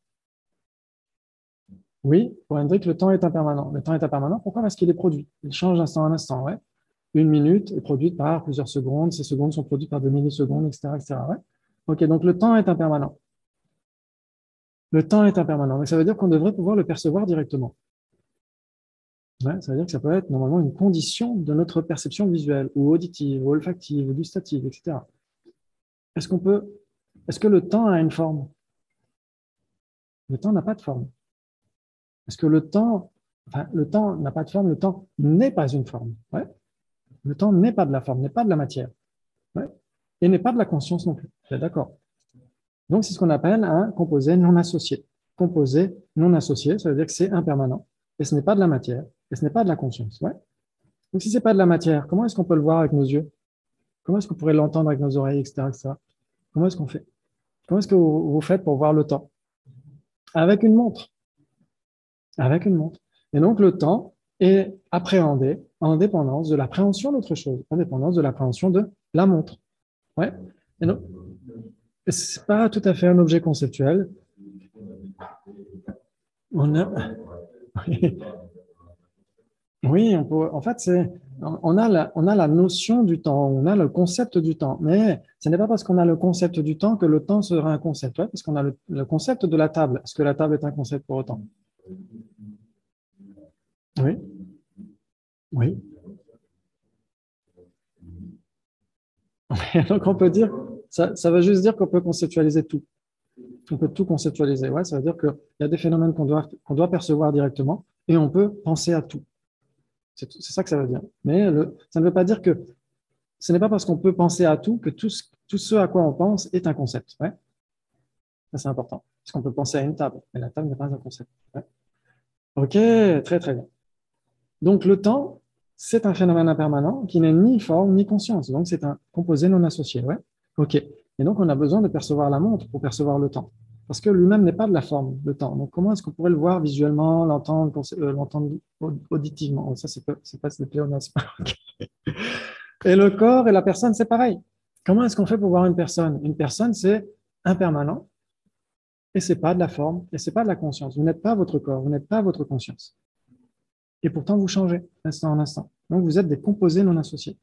Oui, pour Hendrik, le temps est impermanent. Le temps est impermanent, pourquoi? Parce qu'il est produit. Il change d'instant en instant, ouais. Une minute est produite par plusieurs secondes, ces secondes sont produites par des millisecondes, etc., etc. Ouais. Ok, donc le temps est impermanent. Le temps est impermanent. Donc ça veut dire qu'on devrait pouvoir le percevoir directement. Ouais, ça veut dire que ça peut être normalement une condition de notre perception visuelle, ou auditive, ou olfactive, ou gustative, etc. Est-ce que le temps a une forme? Le temps n'a pas de forme. Est-ce que le temps n'a pas de forme, le temps n'est pas une forme. Ouais. Le temps n'est pas de la forme, n'est pas de la matière. Ouais. Et n'est pas de la conscience non plus. D'accord. Donc, c'est ce qu'on appelle un composé non associé. Composé non associé, ça veut dire que c'est impermanent. Et ce n'est pas de la matière. Et ce n'est pas de la conscience. Ouais. Donc, si ce n'est pas de la matière, comment est-ce qu'on peut le voir avec nos yeux? Comment est-ce qu'on pourrait l'entendre avec nos oreilles, etc., etc. Comment est-ce qu'on fait? Comment est-ce que vous faites pour voir le temps? Avec une montre. Avec une montre. Et donc, le temps est appréhendé en dépendance de l'appréhension d'autre chose, en dépendance de l'appréhension de la montre. Ouais. Et donc, c'est pas tout à fait un objet conceptuel. On a, oui, en fait, on a la notion du temps, on a le concept du temps, mais ce n'est pas parce qu'on a le concept du temps que le temps sera un concept, ouais, parce qu'on a le concept de la table. Est-ce que la table est un concept pour autant? Oui, oui. Donc on peut dire, ça veut juste dire qu'on peut conceptualiser tout. On peut tout conceptualiser. Ouais, ça veut dire qu'il y a des phénomènes qu'on doit percevoir directement et on peut penser à tout. C'est ça que ça veut dire. Mais ça ne veut pas dire que ce n'est pas parce qu'on peut penser à tout que tout ce à quoi on pense est un concept. Ouais. Ça, c'est important. Parce qu'on peut penser à une table, mais la table n'est pas un concept. Ouais. OK, très, très bien. Donc, le temps, c'est un phénomène impermanent qui n'est ni forme ni conscience. Donc, c'est un composé non associé. Ouais. OK. Et donc, on a besoin de percevoir la montre pour percevoir le temps. Parce que lui-même n'est pas de la forme, le temps. Donc, comment est-ce qu'on pourrait le voir visuellement, l'entendre auditivement? Ça, c'est pas des pléonasmes. Et le corps et la personne, c'est pareil. Comment est-ce qu'on fait pour voir une personne? Une personne, c'est impermanent et c'est pas de la forme et c'est pas de la conscience. Vous n'êtes pas votre corps, vous n'êtes pas votre conscience. Et pourtant, vous changez instant en instant. Donc, vous êtes des composés non associés.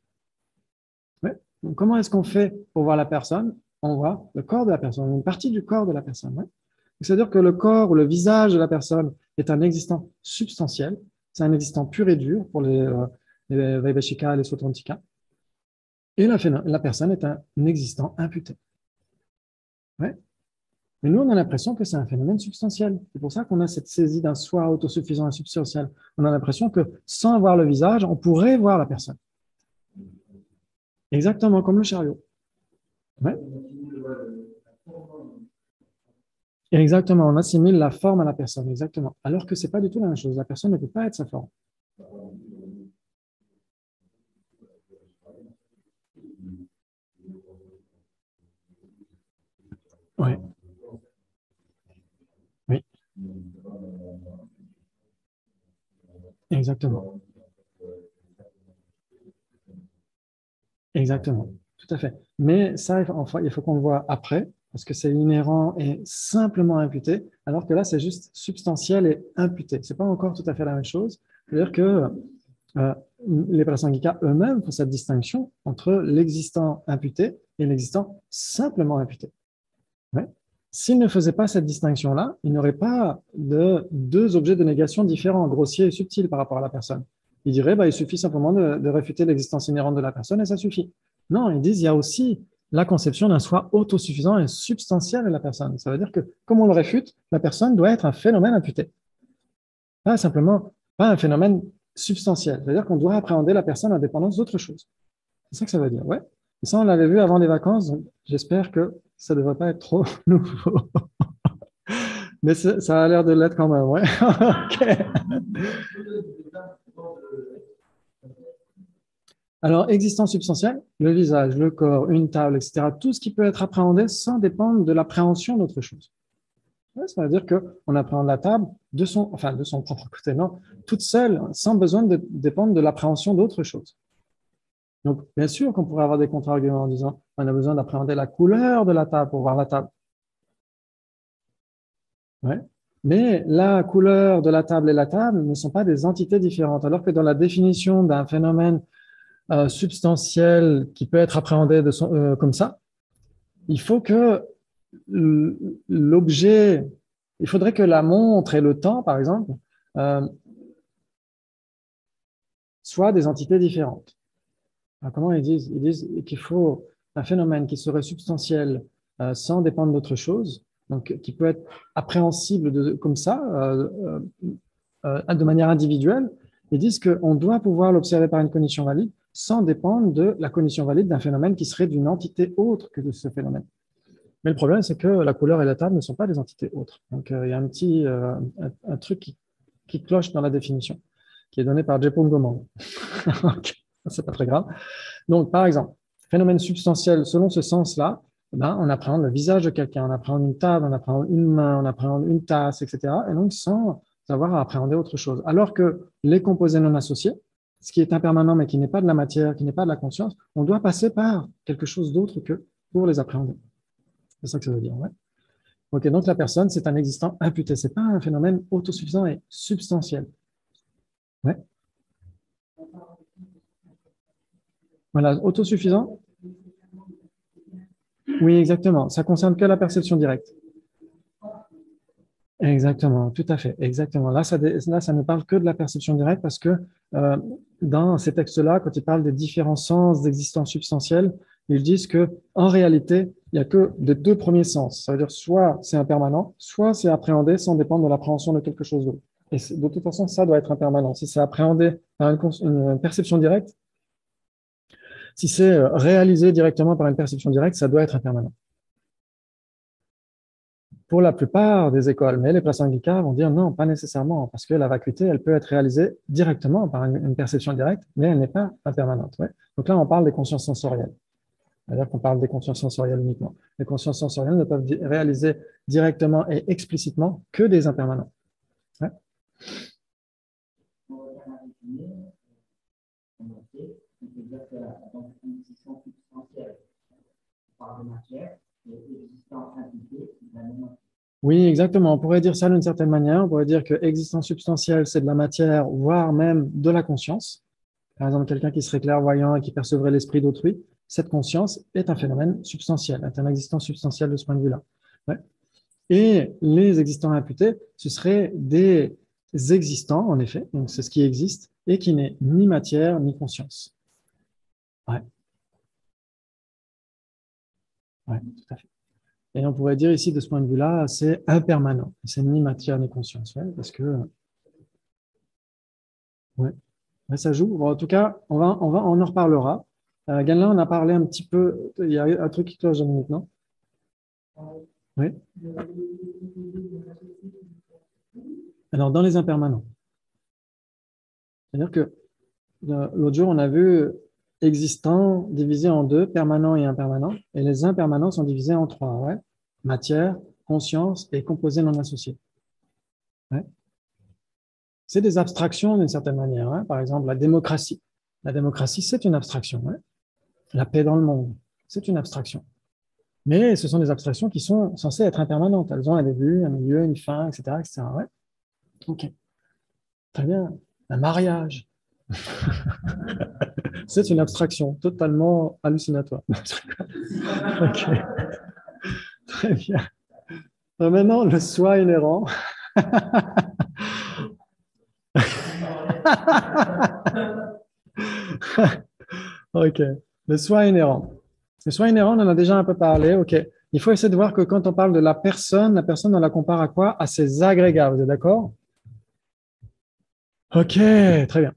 Ouais. Donc, comment est-ce qu'on fait pour voir la personne? On voit le corps de la personne, une partie du corps de la personne. Ouais. C'est-à-dire que le corps ou le visage de la personne est un existant substantiel, c'est un existant pur et dur pour les Vaibhashika et les Sautrantika. Et la personne est un existant imputé. Ouais. Mais nous, on a l'impression que c'est un phénomène substantiel. C'est pour ça qu'on a cette saisie d'un soi autosuffisant et substantiel. On a l'impression que sans voir le visage, on pourrait voir la personne. Exactement comme le chariot. Ouais. Exactement, on assimile la forme à la personne, exactement. Alors que ce n'est pas du tout la même chose. La personne ne peut pas être sa forme. Oui, oui, exactement. Exactement, tout à fait. Mais ça, enfin, il faut qu'on le voit après, parce que c'est inhérent et simplement imputé, alors que là, c'est juste substantiel et imputé. Ce n'est pas encore tout à fait la même chose. C'est-à-dire que euh, les Prasangika eux-mêmes font cette distinction entre l'existant imputé et l'existant simplement imputé. Ouais. S'ils ne faisaient pas cette distinction-là, il n'y aurait pas de deux objets de négation différents, grossiers et subtils par rapport à la personne. Ils diraient, bah, il suffit simplement de réfuter l'existence inhérente de la personne et ça suffit. Non, ils disent, il y a aussi la conception d'un soi autosuffisant et substantiel de la personne. Ça veut dire que, comme on le réfute, la personne doit être un phénomène imputé. Pas simplement, pas un phénomène substantiel. C'est-à-dire qu'on doit appréhender la personne en dépendance d'autre chose. C'est ça que ça veut dire, ouais. Et ça, on l'avait vu avant les vacances, donc j'espère que ça ne devrait pas être trop nouveau. Mais ça a l'air de l'être quand même, ouais. Okay. Alors, existence substantielle, le visage, le corps, une table, etc., tout ce qui peut être appréhendé sans dépendre de l'appréhension d'autre chose. Ouais, ça veut dire qu'on appréhende la table de son propre côté, non, toute seule, sans besoin de dépendre de l'appréhension d'autre chose. Donc, bien sûr qu'on pourrait avoir des contre-arguments en disant on a besoin d'appréhender la couleur de la table pour voir la table. Ouais. Mais la couleur de la table et la table ne sont pas des entités différentes, alors que dans la définition d'un phénomène substantiel qui peut être appréhendé comme ça, il faut que l'objet, il faudrait que la montre et le temps, par exemple, soient des entités différentes. Alors, comment ils disent? Ils disent qu'il faut un phénomène qui serait substantiel sans dépendre d'autre chose, donc qui peut être appréhensible comme ça, de manière individuelle. Ils disent qu'on doit pouvoir l'observer par une cognition valide sans dépendre de la cognition valide d'un phénomène qui serait d'une entité autre que de ce phénomène. Mais le problème, c'est que la couleur et la table ne sont pas des entités autres. Donc, il y a un petit un truc qui cloche dans la définition, qui est donné par Jepun Gomang. C'est pas très grave. Donc, par exemple, phénomène substantiel, selon ce sens-là, ben, on appréhende le visage de quelqu'un, on appréhende une table, on appréhende une main, on appréhende une tasse, etc. Et donc, sans avoir à appréhender autre chose. Alors que les composés non associés, ce qui est impermanent mais qui n'est pas de la matière, qui n'est pas de la conscience, on doit passer par quelque chose d'autre que pour les appréhender. C'est ça que ça veut dire, ouais. Ok, donc la personne, c'est un existant imputé. Ce n'est pas un phénomène autosuffisant et substantiel. Ouais. Voilà, autosuffisant. Oui, exactement. Ça concerne que la perception directe. Exactement, tout à fait, exactement. Là, ça ne parle que de la perception directe parce que dans ces textes-là, quand ils parlent des différents sens d'existence substantielle, ils disent que en réalité, il n'y a que des deux premiers sens. Ça veut dire soit c'est impermanent, soit c'est appréhendé sans dépendre de l'appréhension de quelque chose d'autre. Et de toute façon, ça doit être impermanent. Si c'est appréhendé par une perception directe, Si c'est réalisé directement par une perception directe, ça doit être impermanent. Pour la plupart des écoles, mais les Prasangika vont dire non, pas nécessairement, parce que la vacuité, elle peut être réalisée directement par une perception directe, mais elle n'est pas impermanente. Ouais. Donc là, on parle des consciences sensorielles. C'est-à-dire qu'on parle des consciences sensorielles uniquement. Les consciences sensorielles ne peuvent réaliser directement et explicitement que des impermanents. Ouais. Oui, exactement. On pourrait dire ça d'une certaine manière. On pourrait dire que existence substantielle, c'est de la matière, voire même de la conscience. Par exemple, quelqu'un qui serait clairvoyant et qui percevrait l'esprit d'autrui, cette conscience est un phénomène substantiel, est un existant substantiel de ce point de vue-là. Ouais. Et les existants imputés, ce seraient des existants, en effet, donc c'est ce qui existe, et qui n'est ni matière ni conscience. Ouais. Ouais, tout à fait. Et on pourrait dire ici, de ce point de vue-là, c'est impermanent. C'est ni matière ni conscience, ouais, parce que ouais, ouais, ça joue. Bon, en tout cas, on en reparlera. Gaël, on a parlé un petit peu. Il y a un truc qui cloche dans minute, non? Oui. Alors, dans les impermanents. C'est-à-dire que l'autre jour, on a vu existant divisé en deux, permanent et impermanent, et les impermanents sont divisés en trois, ouais. Matière, conscience et composés non associés. Ouais. C'est des abstractions d'une certaine manière. Hein. Par exemple, la démocratie. La démocratie, c'est une abstraction. Ouais. La paix dans le monde, c'est une abstraction. Mais ce sont des abstractions qui sont censées être impermanentes. Elles ont un début, un milieu, une fin, etc. etc. Ouais. Ok, très bien. Un mariage, c'est une abstraction totalement hallucinatoire. Ok, très bien. Maintenant, le soi inhérent. Ok, le soi inhérent. Le soi inhérent, on en a déjà un peu parlé. Ok, il faut essayer de voir que quand on parle de la personne, on la compare à quoi? À ses agrégats. Vous êtes d'accord? Ok, très bien.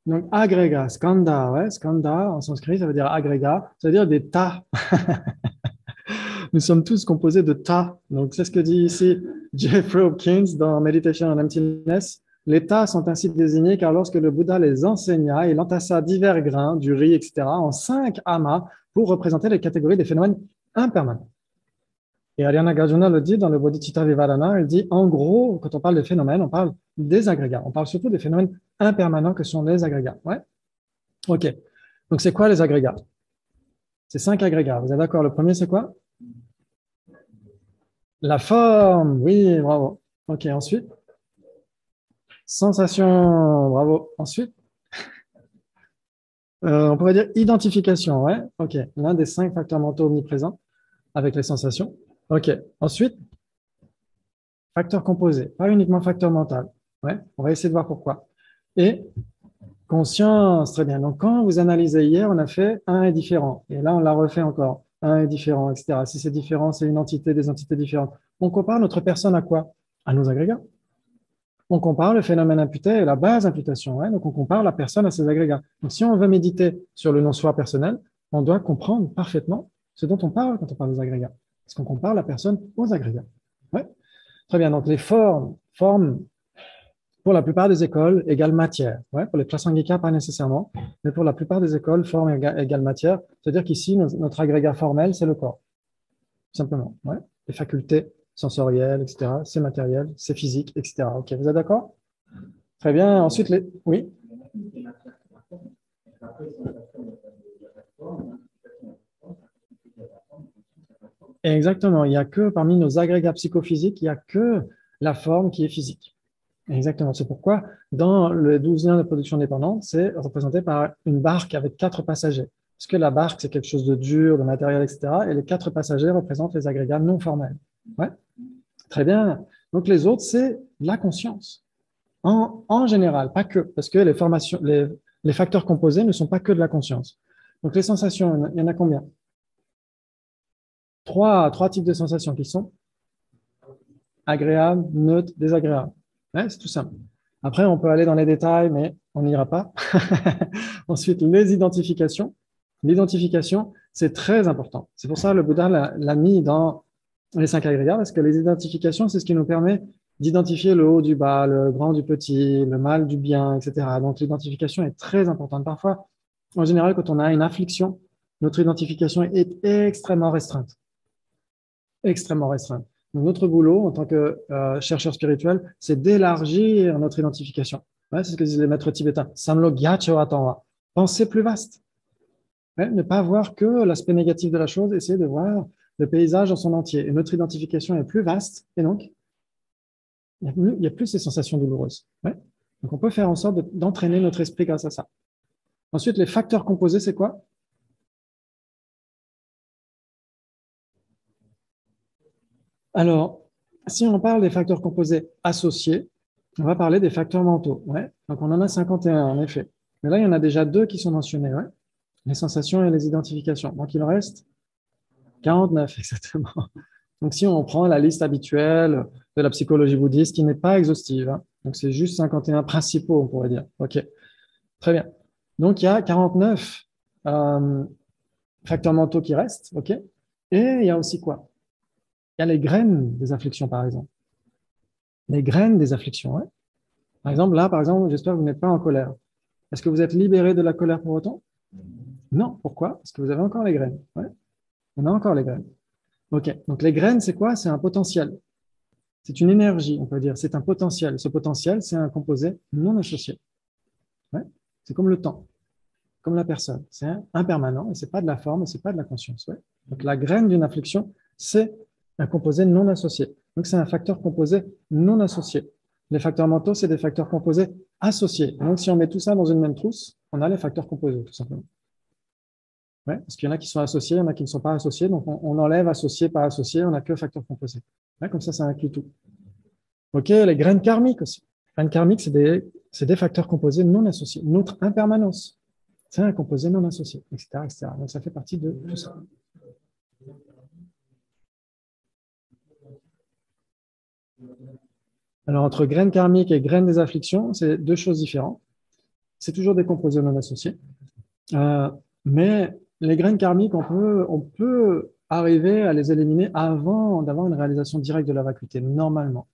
Donc, agrégat, skanda, ouais, skanda en sanskrit, ça veut dire agrégat, ça veut dire des tas. Nous sommes tous composés de tas. Donc, c'est ce que dit ici Jeffrey Hopkins dans Meditation on Emptiness. Les tas sont ainsi désignés car lorsque le Bouddha les enseigna, il entassa divers grains, du riz, etc., en 5 amas pour représenter les catégories des phénomènes impermanents. Et Ariana Garjuna le dit dans le Bodhicitta Vivarana, elle dit, en gros, quand on parle de phénomènes, on parle des agrégats. On parle surtout des phénomènes impermanents que sont les agrégats. Ouais. OK. Donc, c'est quoi les agrégats? C'est 5 agrégats. Vous êtes d'accord? Le premier, c'est quoi? La forme. Oui, bravo. OK. Ensuite, sensation. Bravo. Ensuite, on pourrait dire identification. Ouais. OK. L'un des 5 facteurs mentaux omniprésents avec les sensations. OK. Ensuite, facteur composé, pas uniquement facteur mental. Ouais. On va essayer de voir pourquoi. Et conscience, très bien. Donc, quand vous analysez hier, on a fait un est différent. Et là, on l'a refait encore. Un est différent, etc. Si c'est différent, c'est une entité, des entités différentes. On compare notre personne à quoi? À nos agrégats. On compare le phénomène imputé et la base imputation. Ouais. Donc, on compare la personne à ses agrégats. Donc, si on veut méditer sur le non-soi personnel, on doit comprendre parfaitement ce dont on parle quand on parle des agrégats. Parce qu'on compare la personne aux agrégats. Ouais. Très bien. Donc, les formes pour la plupart des écoles, égale matière. Ouais, pour les Prasangika, pas nécessairement, mais pour la plupart des écoles, forme égale matière. C'est-à-dire qu'ici, notre agrégat formel, c'est le corps, simplement. Ouais. Les facultés sensorielles, etc., c'est matériel, c'est physique, etc. OK, vous êtes d'accord? Très bien. Ensuite, oui. Exactement. Il n'y a que parmi nos agrégats psychophysiques, il n'y a que la forme qui est physique. Exactement. C'est pourquoi, dans le 12 liens de production dépendante, c'est représenté par une barque avec 4 passagers. Parce que la barque, c'est quelque chose de dur, de matériel, etc. Et les 4 passagers représentent les agrégats non formels. Ouais. Très bien. Donc, les autres, c'est la conscience. En général, pas que, parce que les facteurs composés ne sont pas que de la conscience. Donc, les sensations, il y en a combien? Trois types de sensations qui sont agréables, neutres, désagréables. Ouais, c'est tout simple. Après, on peut aller dans les détails, mais on n'ira pas. Ensuite, les identifications. L'identification, c'est très important. C'est pour ça que le Bouddha l'a mis dans les 5 agrégats, parce que les identifications, c'est ce qui nous permet d'identifier le haut du bas, le grand du petit, le mal du bien, etc. Donc l'identification est très importante. Parfois, en général, quand on a une affliction, notre identification est extrêmement restreinte. Extrêmement restreinte. Donc, notre boulot en tant que chercheur spirituel, c'est d'élargir notre identification. Ouais, c'est ce que disent les maîtres tibétains. Samlo Gyatso Atanwa. Penser plus vaste. Ouais, ne pas voir que l'aspect négatif de la chose, essayer de voir le paysage en son entier. Et notre identification est plus vaste, et donc, il y a plus ces sensations douloureuses. Ouais. Donc, on peut faire en sorte d'entraîner notre esprit grâce à ça. Ensuite, les facteurs composés, c'est quoi? Alors, si on parle des facteurs composés associés, on va parler des facteurs mentaux. Ouais. Donc, on en a 51, en effet. Mais là, il y en a déjà 2 qui sont mentionnés. Ouais. Les sensations et les identifications. Donc, il en reste 49, exactement. Donc, si on prend la liste habituelle de la psychologie bouddhiste, qui n'est pas exhaustive, hein, donc c'est juste 51 principaux, on pourrait dire. OK, très bien. Donc, il y a 49 euh, facteurs mentaux qui restent, OK? Et il y a aussi quoi? Il y a les graines des afflictions, par exemple. Les graines des afflictions, ouais. Par exemple, là, par exemple, j'espère que vous n'êtes pas en colère. Est-ce que vous êtes libéré de la colère pour autant? Non. Pourquoi? Parce que vous avez encore les graines. Ouais. On a encore les graines. OK. Donc, les graines, c'est quoi? C'est un potentiel. C'est une énergie, on peut dire. C'est un potentiel. Ce potentiel, c'est un composé non associé. Ouais. C'est comme le temps, comme la personne. C'est impermanent et c'est pas de la forme et c'est pas de la conscience. Ouais. Donc, la graine d'une affliction, c'est un composé non associé. Donc, c'est un facteur composé non associé. Les facteurs mentaux, c'est des facteurs composés associés. Donc, si on met tout ça dans une même trousse, on a les facteurs composés, tout simplement. Ouais, parce qu'il y en a qui sont associés, il y en a qui ne sont pas associés. Donc, on enlève associé, pas associé, on n'a que facteurs composés. Ouais, comme ça inclut tout. OK, les graines karmiques aussi. Les graines karmiques, c'est des facteurs composés non associés. Notre impermanence, c'est un composé non associé, etc., etc. Donc, ça fait partie de tout ça. Alors, entre graines karmiques et graines des afflictions, c'est 2 choses différentes. C'est toujours des composés non associés. Mais les graines karmiques, on peut arriver à les éliminer avant d'avoir une réalisation directe de la vacuité, normalement.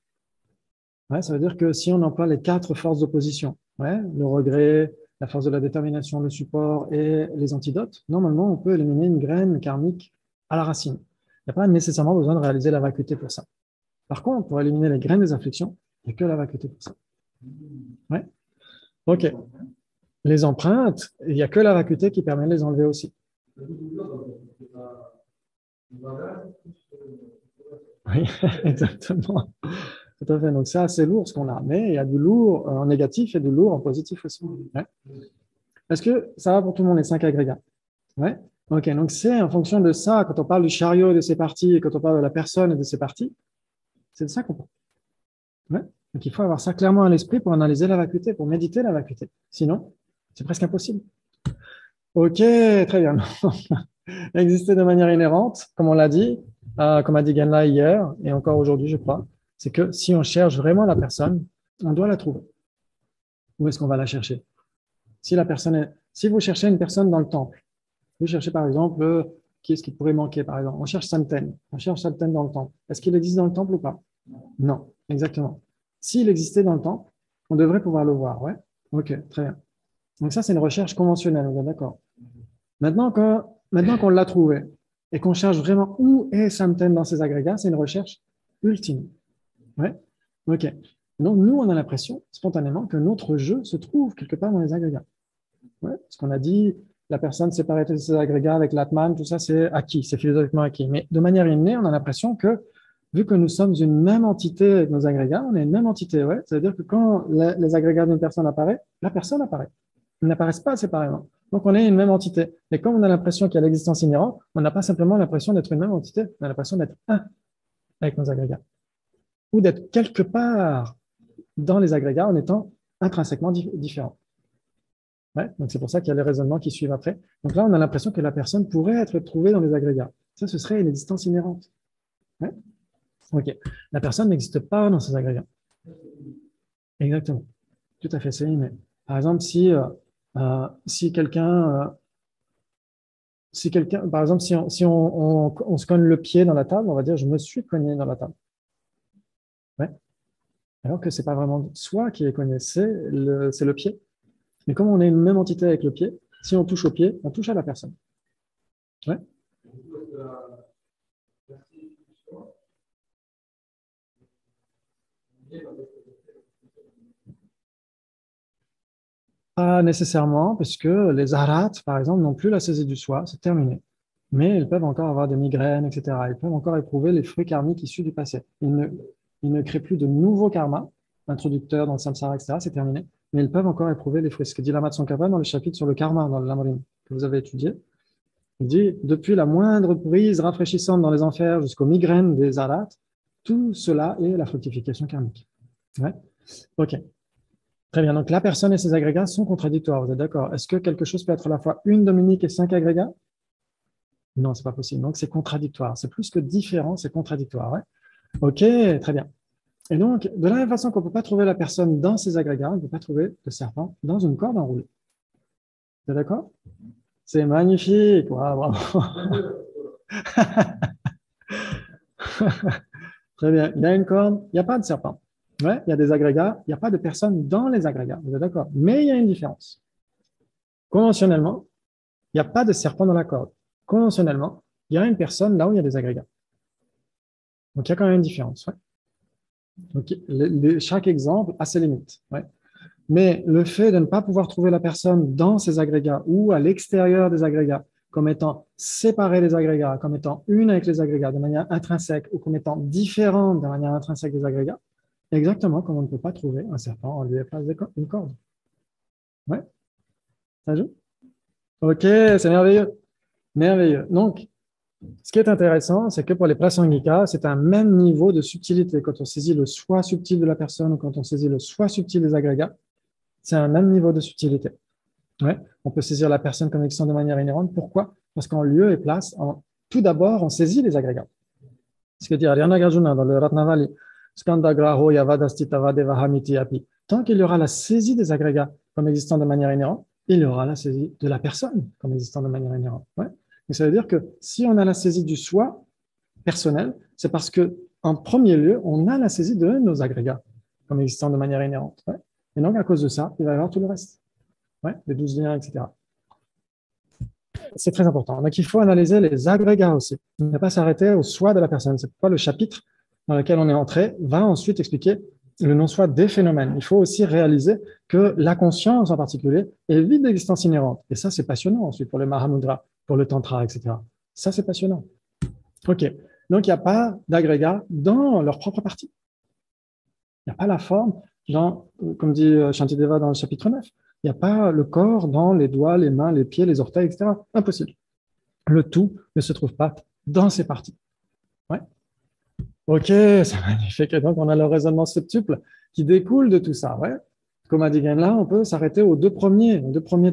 Ouais, ça veut dire que si on emploie les 4 forces d'opposition, ouais, le regret, la force de la détermination, le support et les antidotes, normalement, on peut éliminer une graine karmique à la racine. Il n'y a pas nécessairement besoin de réaliser la vacuité pour ça. Par contre, pour éliminer les graines des afflictions, il n'y a que la vacuité pour ça. Ouais. OK. Les empreintes, il n'y a que la vacuité qui permet de les enlever aussi. Oui, exactement. Tout à fait. Donc, c'est assez lourd ce qu'on a. Mais il y a du lourd en négatif et du lourd en positif aussi. Ouais. Est-ce que ça va pour tout le monde, les 5 agrégats? Ouais. OK. Donc, c'est en fonction de ça, quand on parle du chariot et de ses parties, et quand on parle de la personne et de ses parties, c'est de ça qu'on parle. Ouais. Donc, il faut avoir ça clairement à l'esprit pour analyser la vacuité, pour méditer la vacuité. Sinon, c'est presque impossible. OK, très bien. Exister de manière inhérente, comme on l'a dit, comme a dit Ganla hier, et encore aujourd'hui, je crois, c'est que si on cherche vraiment la personne, on doit la trouver. Où est-ce qu'on va la chercher? Si vous cherchez une personne dans le temple, vous cherchez par exemple, qui est-ce qui pourrait manquer par exemple? On cherche Santen. On cherche Santen dans le temple. Est-ce qu'il existe dans le temple ou pas? Non, exactement. S'il existait dans le temple, on devrait pouvoir le voir, ouais? Ok, très bien. Donc ça, c'est une recherche conventionnelle, on est d'accord. Maintenant qu'on l'a trouvé et qu'on cherche vraiment où est Santen dans ces agrégats, c'est une recherche ultime. Ouais? Ok. Donc, nous, on a l'impression, spontanément, que notre jeu se trouve quelque part dans les agrégats. Ouais? Parce qu'on a dit, la personne séparée de ses agrégats avec l'Atman, tout ça, c'est acquis, c'est philosophiquement acquis. Mais de manière innée, on a l'impression que, vu que nous sommes une même entité avec nos agrégats, on est une même entité. Ouais? C'est-à-dire que quand les agrégats d'une personne apparaissent, la personne apparaît. Ils n'apparaissent pas séparément. Donc, on est une même entité. Et comme on a l'impression qu'il y a l'existence inhérente, on n'a pas simplement l'impression d'être une même entité, on a l'impression d'être un avec nos agrégats. Ou d'être quelque part dans les agrégats en étant intrinsèquement différent. Ouais, donc, c'est pour ça qu'il y a les raisonnements qui suivent après. Donc là, on a l'impression que la personne pourrait être trouvée dans les agrégats. Ça, ce serait une existence inhérente. Ouais. OK. La personne n'existe pas dans ces agrégats. Exactement. Tout à fait, c'est inné. Par exemple, si quelqu'un Si quelqu'un, par exemple, si on se cogne le pied dans la table, on va dire je me suis cogné dans la table. Ouais. Alors que c'est pas vraiment soi qui est cogné, c'est le pied. Mais comme on est une même entité avec le pied, si on touche au pied, on touche à la personne. Ouais. Pas nécessairement, puisque les arats, par exemple, n'ont plus la saisie du soi, c'est terminé. Mais ils peuvent encore avoir des migraines, etc. Ils peuvent encore éprouver les fruits karmiques issus du passé. Ils ne créent plus de nouveaux karmas, introducteurs dans le samsara, etc. C'est terminé. Mais ils peuvent encore éprouver les fruits. Ce que dit Lama Tsongkhapa dans le chapitre sur le karma, dans le Lamrim, que vous avez étudié. Il dit, depuis la moindre brise rafraîchissante dans les enfers jusqu'aux migraines des arats, tout cela est la fructification karmique. Ouais. OK. Très bien. Donc, la personne et ses agrégats sont contradictoires. Vous êtes d'accord? Est-ce que quelque chose peut être à la fois une dominique et 5 agrégats? Non, c'est pas possible. Donc, c'est contradictoire. C'est plus que différent, c'est contradictoire. Ouais. OK, très bien. Et donc, de la même façon qu'on ne peut pas trouver la personne dans ses agrégats, on ne peut pas trouver le serpent dans une corde enroulée. Vous êtes d'accord? C'est magnifique. Wow, bravo. Très bien. Il y a une corde, il n'y a pas de serpent. Ouais, il y a des agrégats, il n'y a pas de personne dans les agrégats. Vous êtes d'accord? Mais il y a une différence. Conventionnellement, il n'y a pas de serpent dans la corde. Conventionnellement, il y a une personne là où il y a des agrégats. Donc, il y a quand même une différence. Ouais. Donc, chaque exemple a ses limites. Ouais. Mais le fait de ne pas pouvoir trouver la personne dans ces agrégats ou à l'extérieur des agrégats, comme étant séparée des agrégats, comme étant une avec les agrégats de manière intrinsèque ou comme étant différente de manière intrinsèque des agrégats, exactement comme on ne peut pas trouver un serpent en lieu et place d'une corde. Ouais, ça joue? Ok, c'est merveilleux. Merveilleux. Donc, ce qui est intéressant, c'est que pour les prasangika, c'est un même niveau de subtilité. Quand on saisit le soi subtil de la personne ou quand on saisit le soi subtil des agrégats, c'est un même niveau de subtilité. Ouais. On peut saisir la personne comme existant de manière inhérente. Pourquoi? Parce qu'en lieu et place, tout d'abord, on saisit les agrégats. Ce que dit Ariana Gajuna dans le Ratnavali, Skandagraho Yavadastitava Devahamiti Api. Tant qu'il y aura la saisie des agrégats comme existant de manière inhérente, il y aura la saisie de la personne comme existant de manière inhérente. Ouais. Donc, ça veut dire que si on a la saisie du soi personnel, c'est parce que en premier lieu, on a la saisie de nos agrégats comme existant de manière inhérente. Ouais. Et donc, à cause de ça, il va y avoir tout le reste. Ouais, les 12 liens, etc. C'est très important. Donc, il faut analyser les agrégats aussi. Ne pas s'arrêter au soi de la personne. C'est pourquoi le chapitre dans lequel on est entré va ensuite expliquer le non-soi des phénomènes. Il faut aussi réaliser que la conscience en particulier est vide d'existence inhérente. Et ça, c'est passionnant ensuite pour le Mahamudra, pour le Tantra, etc. Ça, c'est passionnant. OK. Donc, il n'y a pas d'agrégat dans leur propre partie. Il n'y a pas la forme comme dit Shantideva dans le chapitre 9. Il n'y a pas le corps dans les doigts, les mains, les pieds, les orteils, etc. Impossible. Le tout ne se trouve pas dans ces parties. Ouais. Ok, c'est magnifique. Et donc, on a le raisonnement septuple qui découle de tout ça. Ouais. Comme a dit là, on peut s'arrêter aux deux premiers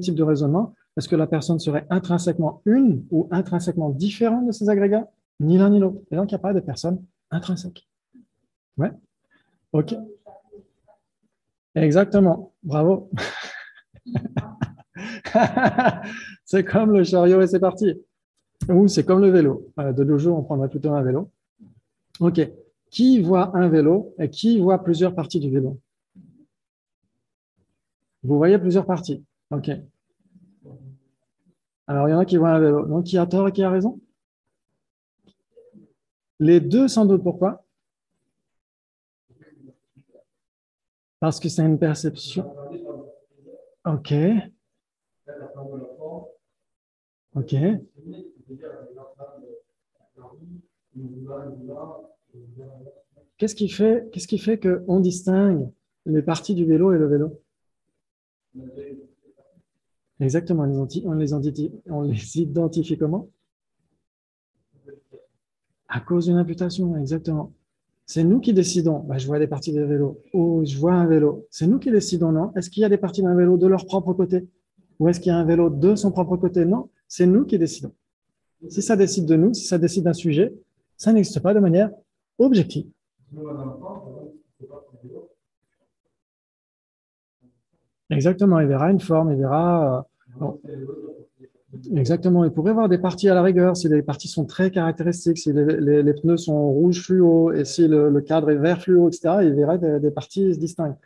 types de raisonnement. Est-ce que la personne serait intrinsèquement une ou intrinsèquement différente de ces agrégats? Ni l'un ni l'autre. Et donc, il n'y a pas de personne intrinsèque. Ouais. Ok. Exactement. Bravo. C'est comme le chariot et c'est parti. Ou c'est comme le vélo. De nos jours, on prendrait plutôt un vélo. OK. Qui voit un vélo et qui voit plusieurs parties du vélo? Vous voyez plusieurs parties. OK. Alors, il y en a qui voient un vélo. Donc, qui a tort et qui a raison? Les deux, sans doute. Pourquoi? Parce que c'est une perception. OK. OK. Qu'est-ce qui fait qu'on distingue les parties du vélo et le vélo? Exactement. On les identifie comment? À cause d'une imputation, exactement. C'est nous qui décidons. Bah, je vois des parties de vélo ou je vois un vélo. C'est nous qui décidons, non? Est-ce qu'il y a des parties d'un vélo de leur propre côté? Ou est-ce qu'il y a un vélo de son propre côté? Non, c'est nous qui décidons. Si ça décide de nous, si ça décide d'un sujet, ça n'existe pas de manière objective. Exactement, il verra une forme, il verra. Bon. Exactement. Il pourrait y avoir des parties à la rigueur, si les parties sont très caractéristiques, si les pneus sont rouge fluo et si le cadre est vert fluo, etc., il verrait des parties distinctes.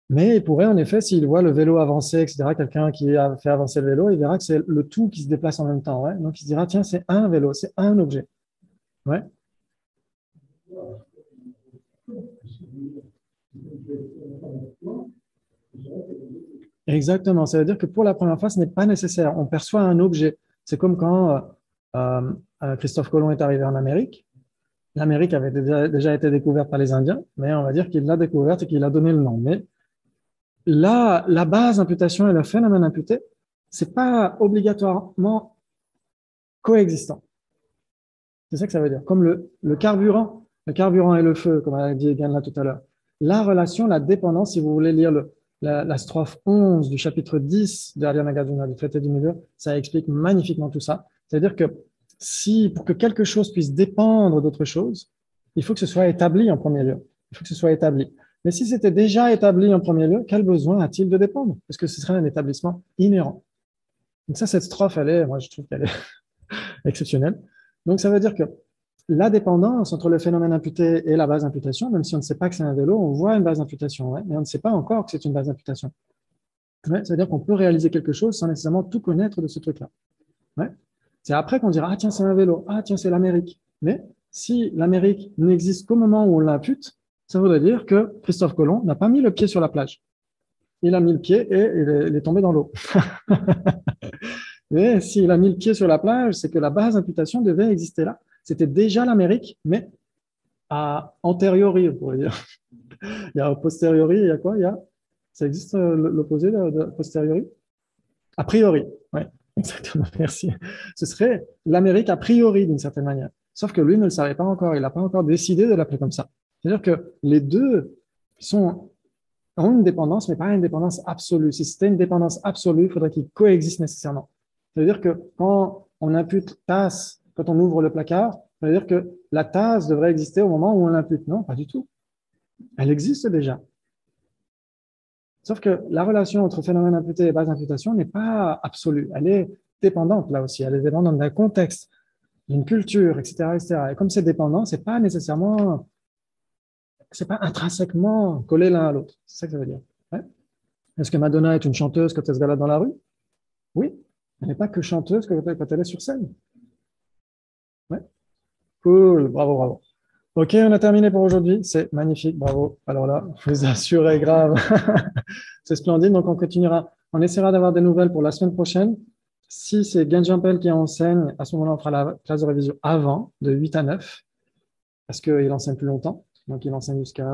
Mais il pourrait, en effet, s'il voit le vélo avancer, etc., quelqu'un qui a fait avancer le vélo, il verra que c'est le tout qui se déplace en même temps. Ouais. Donc, il se dira, tiens, c'est un vélo, c'est un objet. Ouais. Exactement. Ça veut dire que pour la première fois, ce n'est pas nécessaire. On perçoit un objet. C'est comme quand Christophe Colomb est arrivé en Amérique. L'Amérique avait déjà été découverte par les Indiens, mais on va dire qu'il l'a découverte et qu'il a donné le nom. Mais là, la base imputation et le phénomène imputé, c'est pas obligatoirement coexistant. C'est ça que ça veut dire. Comme le carburant et le feu, comme a dit Egan là tout à l'heure. La relation, la dépendance, si vous voulez lire la strophe 11 du chapitre 10 de Arya Nagarjuna, du traité du milieu, ça explique magnifiquement tout ça. C'est-à-dire que pour que quelque chose puisse dépendre d'autre chose, il faut que ce soit établi en premier lieu. Il faut que ce soit établi. Mais si c'était déjà établi en premier lieu, quel besoin a-t-il de dépendre? Parce que ce serait un établissement inhérent. Donc ça, cette strophe, moi, je trouve qu'elle est exceptionnelle. Donc ça veut dire que la dépendance entre le phénomène imputé et la base d'imputation, même si on ne sait pas que c'est un vélo, on voit une base d'imputation, ouais, mais on ne sait pas encore que c'est une base d'imputation. Ouais, c'est-à-dire qu'on peut réaliser quelque chose sans nécessairement tout connaître de ce truc-là. Ouais. C'est après qu'on dira, ah tiens, c'est un vélo, ah tiens, c'est l'Amérique. Mais si l'Amérique n'existe qu'au moment où on l'impute, ça voudrait dire que Christophe Colomb n'a pas mis le pied sur la plage. Il a mis le pied et il est tombé dans l'eau. Mais s'il a mis le pied sur la plage, c'est que la base d'imputation devait exister là. C'était déjà l'Amérique, mais à antériori, on pourrait dire. Il y a posteriori, il y a quoi? Ça existe l'opposé de posteriori? A priori, oui, exactement, merci. Ce serait l'Amérique a priori, d'une certaine manière. Sauf que lui ne le savait pas encore, il n'a pas encore décidé de l'appeler comme ça. C'est-à-dire que les deux ont une dépendance, mais pas une dépendance absolue. Si c'était une dépendance absolue, il faudrait qu'ils coexistent nécessairement. C'est-à-dire que quand on impute tasse, quand on ouvre le placard, ça veut dire que la tasse devrait exister au moment où on l'impute. Non, pas du tout. Elle existe déjà. Sauf que la relation entre phénomène imputé et base d'imputation n'est pas absolue. Elle est dépendante là aussi. Elle est dépendante d'un contexte, d'une culture, etc., etc. Et comme c'est dépendant, c'est pas intrinsèquement collé l'un à l'autre. C'est ça que ça veut dire. Ouais. Est-ce que Madonna est une chanteuse quand elle se balade dans la rue? Oui. Elle n'est pas que chanteuse quand elle est sur scène. Ouais. Cool. Bravo, bravo. Ok, on a terminé pour aujourd'hui. C'est magnifique, bravo. Alors là, je vous assure, grave. C'est splendide. Donc, on continuera. On essaiera d'avoir des nouvelles pour la semaine prochaine. Si c'est Genjampel qui enseigne, à ce moment-là, on fera la classe de révision avant, de 8 à 9, parce qu'il enseigne plus longtemps. Donc, il enseigne jusqu'à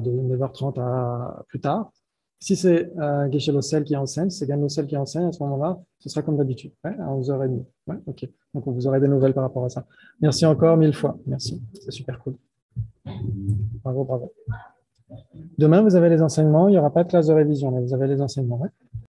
de 9h30 à plus tard. Si c'est Geshe Lossel qui enseigne, c'est Gan Lossel qui enseigne, à ce moment-là, ce sera comme d'habitude, ouais, à 11h30. Ouais, ok. Donc, vous aurez des nouvelles par rapport à ça. Merci encore 1000 fois. Merci. C'est super cool. Bravo, bravo. Demain, vous avez les enseignements. Il n'y aura pas de classe de révision, mais vous avez les enseignements. Ouais.